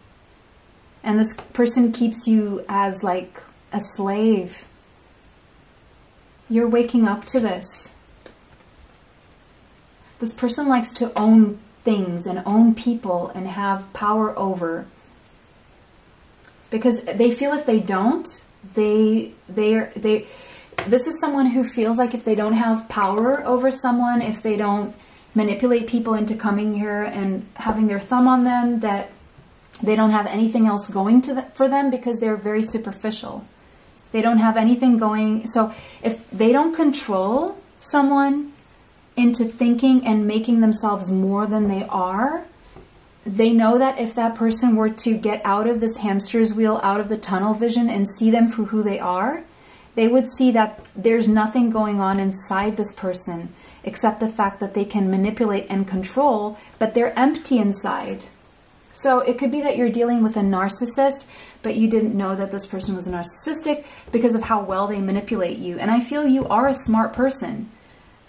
And this person keeps you as like a slave. You're waking up to this. This person likes to own things and own people and have power over, because they feel if they don't, this is someone who feels like if they don't have power over someone, if they don't manipulate people into coming here and having their thumb on them, that they don't have anything else going for them, because they're very superficial. They don't have anything going. So if they don't control someone into thinking and making themselves more than they are, they know that if that person were to get out of this hamster's wheel, out of the tunnel vision, and see them for who they are, they would see that there's nothing going on inside this person except the fact that they can manipulate and control, but they're empty inside. So it could be that you're dealing with a narcissist, but you didn't know that this person was narcissistic because of how well they manipulate you. And I feel you are a smart person,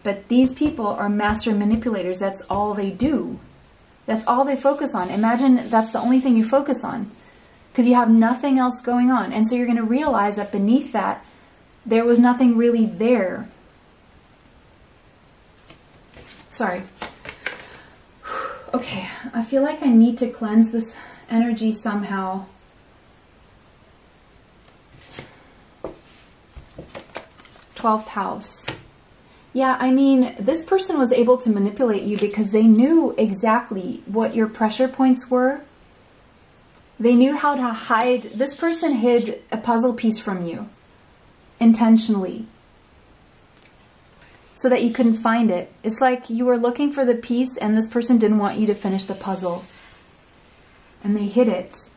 but these people are master manipulators. That's all they do. That's all they focus on. Imagine that's the only thing you focus on, because you have nothing else going on. And so you're going to realize that beneath that, there was nothing really there. Sorry. Okay, I feel like I need to cleanse this energy somehow. Twelfth house. Yeah, I mean, this person was able to manipulate you because they knew exactly what your pressure points were. They knew how to hide. This person hid a puzzle piece from you intentionally so that you couldn't find it. It's like you were looking for the piece and this person didn't want you to finish the puzzle, and they hid it.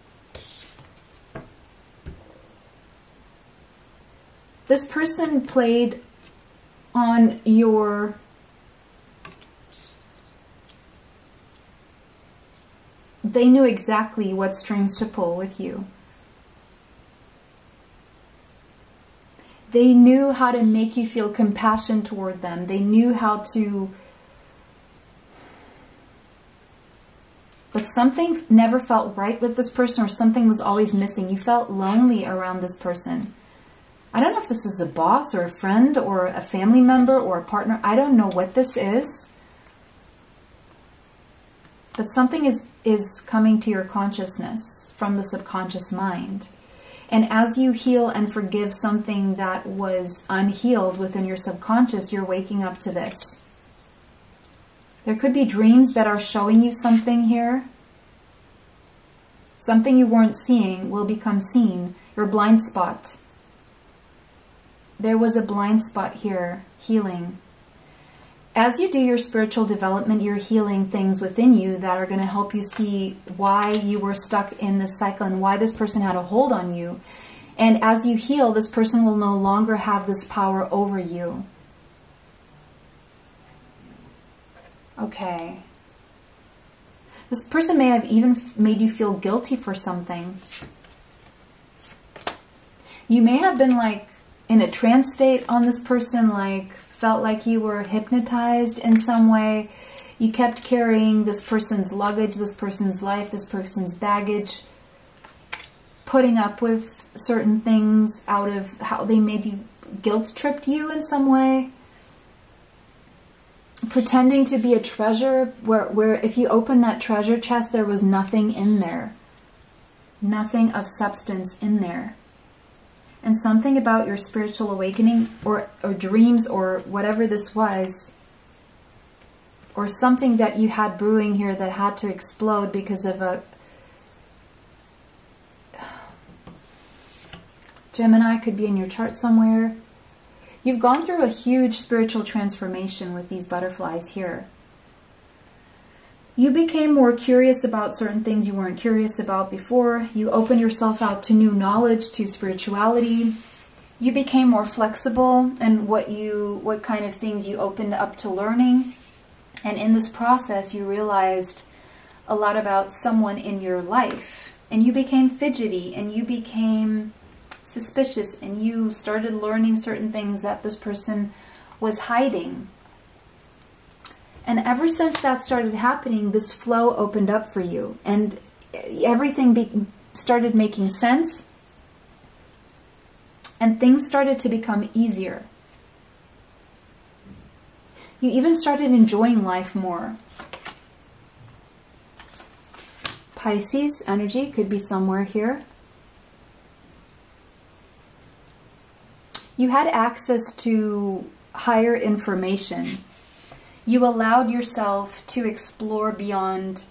This person played on your they knew exactly what strings to pull with you. They knew how to make you feel compassion toward them. They knew how to... But something never felt right with this person, or something was always missing. You felt lonely around this person. I don't know if this is a boss or a friend or a family member or a partner. I don't know what this is. But something is coming to your consciousness from the subconscious mind. And as you heal and forgive something that was unhealed within your subconscious, you're waking up to this. There could be dreams that are showing you something here. Something you weren't seeing will become seen. Your blind spot. There was a blind spot here, healing. As you do your spiritual development, you're healing things within you that are going to help you see why you were stuck in this cycle and why this person had a hold on you. And as you heal, this person will no longer have this power over you. Okay. This person may have even made you feel guilty for something. You may have been like in a trance state on this person, like felt like you were hypnotized in some way. You kept carrying this person's luggage, this person's life, this person's baggage, putting up with certain things out of how they made you, guilt-tripped you in some way. Pretending to be a treasure where if you open that treasure chest, there was nothing in there. Nothing of substance in there. And something about your spiritual awakening or dreams or whatever this was, or something that you had brewing here that had to explode because of a Gemini, could be in your chart somewhere. You've gone through a huge spiritual transformation with these butterflies here. You became more curious about certain things you weren't curious about before. You opened yourself out to new knowledge, to spirituality. You became more flexible in what kind of things you opened up to learning. And in this process, you realized a lot about someone in your life. And you became fidgety, and you became suspicious, and you started learning certain things that this person was hiding. And ever since that started happening, this flow opened up for you, and everything started making sense, and things started to become easier. You even started enjoying life more. Pisces energy could be somewhere here. You had access to higher information. You allowed yourself to explore beyond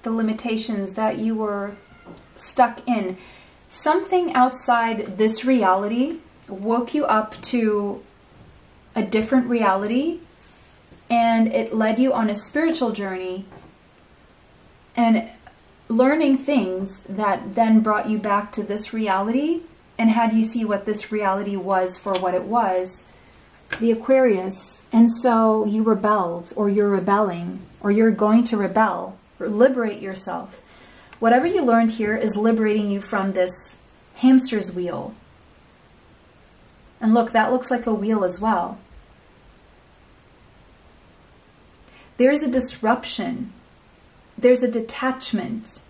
the limitations that you were stuck in. Something outside this reality woke you up to a different reality, and it led you on a spiritual journey and learning things that then brought you back to this reality and had you see what this reality was for what it was, the Aquarius. And so you rebelled, or you're rebelling, or you're going to rebel, or liberate yourself. Whatever you learned here is liberating you from this hamster's wheel. And look, that looks like a wheel as well. There's a disruption. There's a detachment.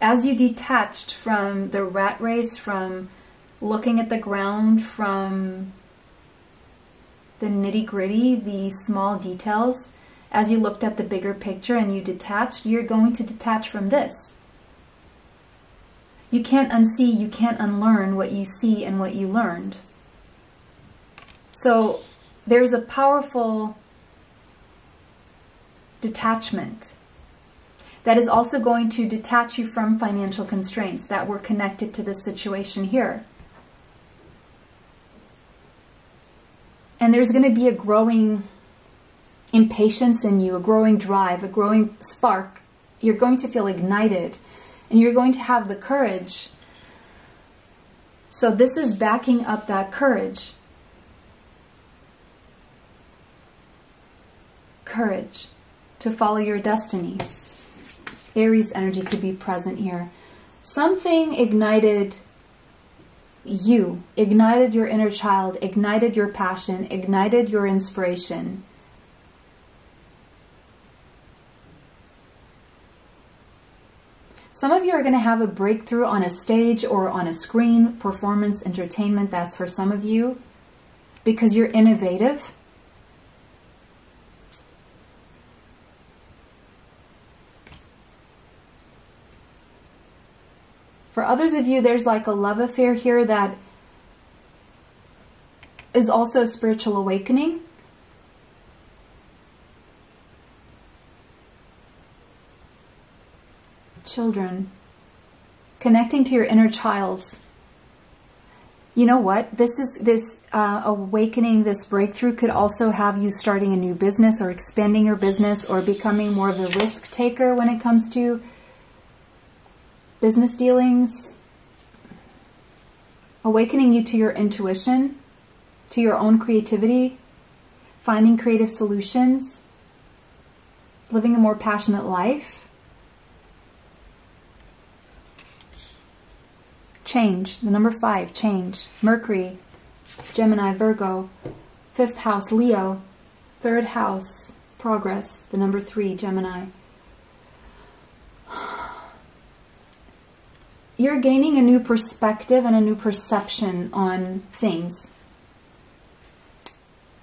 As you detached from the rat race, from looking at the ground, from the nitty-gritty, the small details, as you looked at the bigger picture and you detached, you're going to detach from this. You can't unsee, you can't unlearn what you see and what you learned. So there's a powerful detachment that is also going to detach you from financial constraints that were connected to this situation here. And there's going to be a growing impatience in you, a growing drive, a growing spark. You're going to feel ignited, and you're going to have the courage. So this is backing up that courage. Courage to follow your destiny. Aries energy could be present here. Something ignited you, ignited your inner child, ignited your passion, ignited your inspiration. Some of you are going to have a breakthrough on a stage or on a screen, performance, entertainment. That's for some of you because you're innovative. For others of you, there's like a love affair here that is also a spiritual awakening. Children, connecting to your inner child. You know what? This awakening, this breakthrough could also have you starting a new business or expanding your business or becoming more of a risk taker when it comes to business dealings. Awakening you to your intuition, to your own creativity, finding creative solutions, living a more passionate life. Change, the number 5, change. Mercury, Gemini, Virgo, 5th house, Leo, 3rd house, progress, the number 3, Gemini. You're gaining a new perspective and a new perception on things.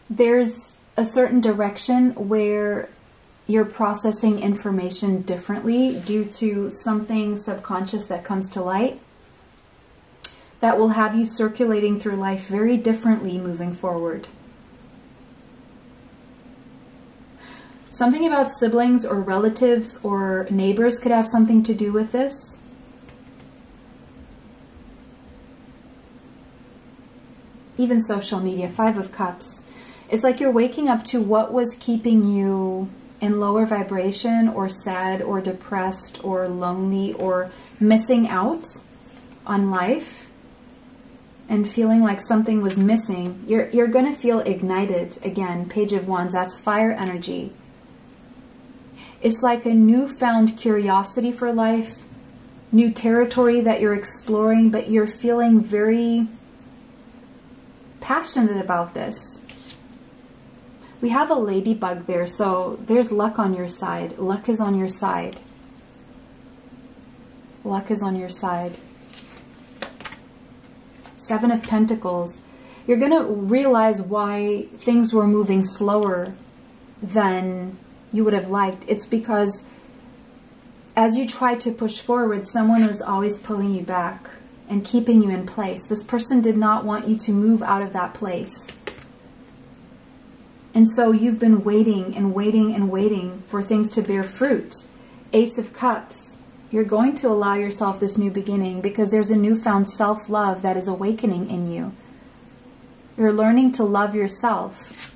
There's a certain direction where you're processing information differently due to something subconscious that comes to light. that will have you circulating through life very differently moving forward. Something about siblings or relatives or neighbors could have something to do with this. Even social media, 5 of Cups. It's like you're waking up to what was keeping you in lower vibration or sad or depressed or lonely or missing out on life and feeling like something was missing. You're going to feel ignited again. Page of Wands, that's fire energy. It's like a newfound curiosity for life, new territory that you're exploring, but you're feeling very passionate about this. We have a ladybug there, so there's luck on your side. Luck is on your side. Luck is on your side. 7 of Pentacles. You're going to realize why things were moving slower than you would have liked. It's because as you tried to push forward, someone was always pulling you back and keeping you in place. This person did not want you to move out of that place. And so you've been waiting and waiting and waiting for things to bear fruit. Ace of Cups. You're going to allow yourself this new beginning because there's a newfound self-love that is awakening in you. You're learning to love yourself.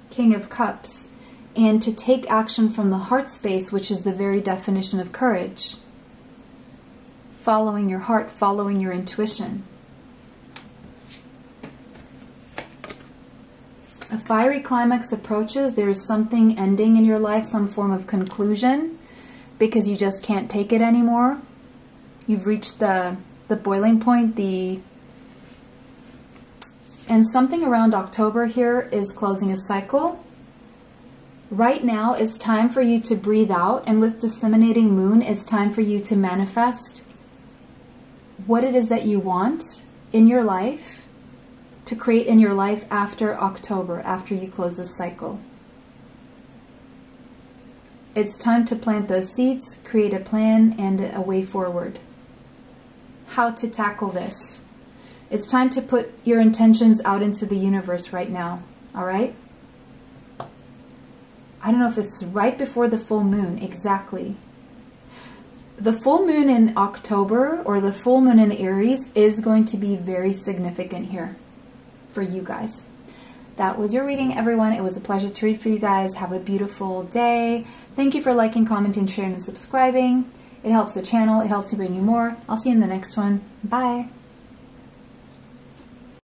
King of Cups. And to take action from the heart space, which is the very definition of courage. Following your heart, following your intuition. A fiery climax approaches. There is something ending in your life, some form of conclusion, because you just can't take it anymore. You've reached the boiling point, and something around October here is closing a cycle. Right now it's time for you to breathe out, and with disseminating moon, it's time for you to manifest what it is that you want in your life, to create in your life after October, after you close this cycle. It's time to plant those seeds, create a plan and a way forward. How to tackle this. It's time to put your intentions out into the universe right now, all right? I don't know if it's right before the full moon, exactly. The full moon in October or the full moon in Aries is going to be very significant here for you guys. That was your reading, everyone. It was a pleasure to read for you guys. Have a beautiful day. Thank you for liking, commenting, sharing, and subscribing. It helps the channel. It helps me bring you more. I'll see you in the next one. Bye.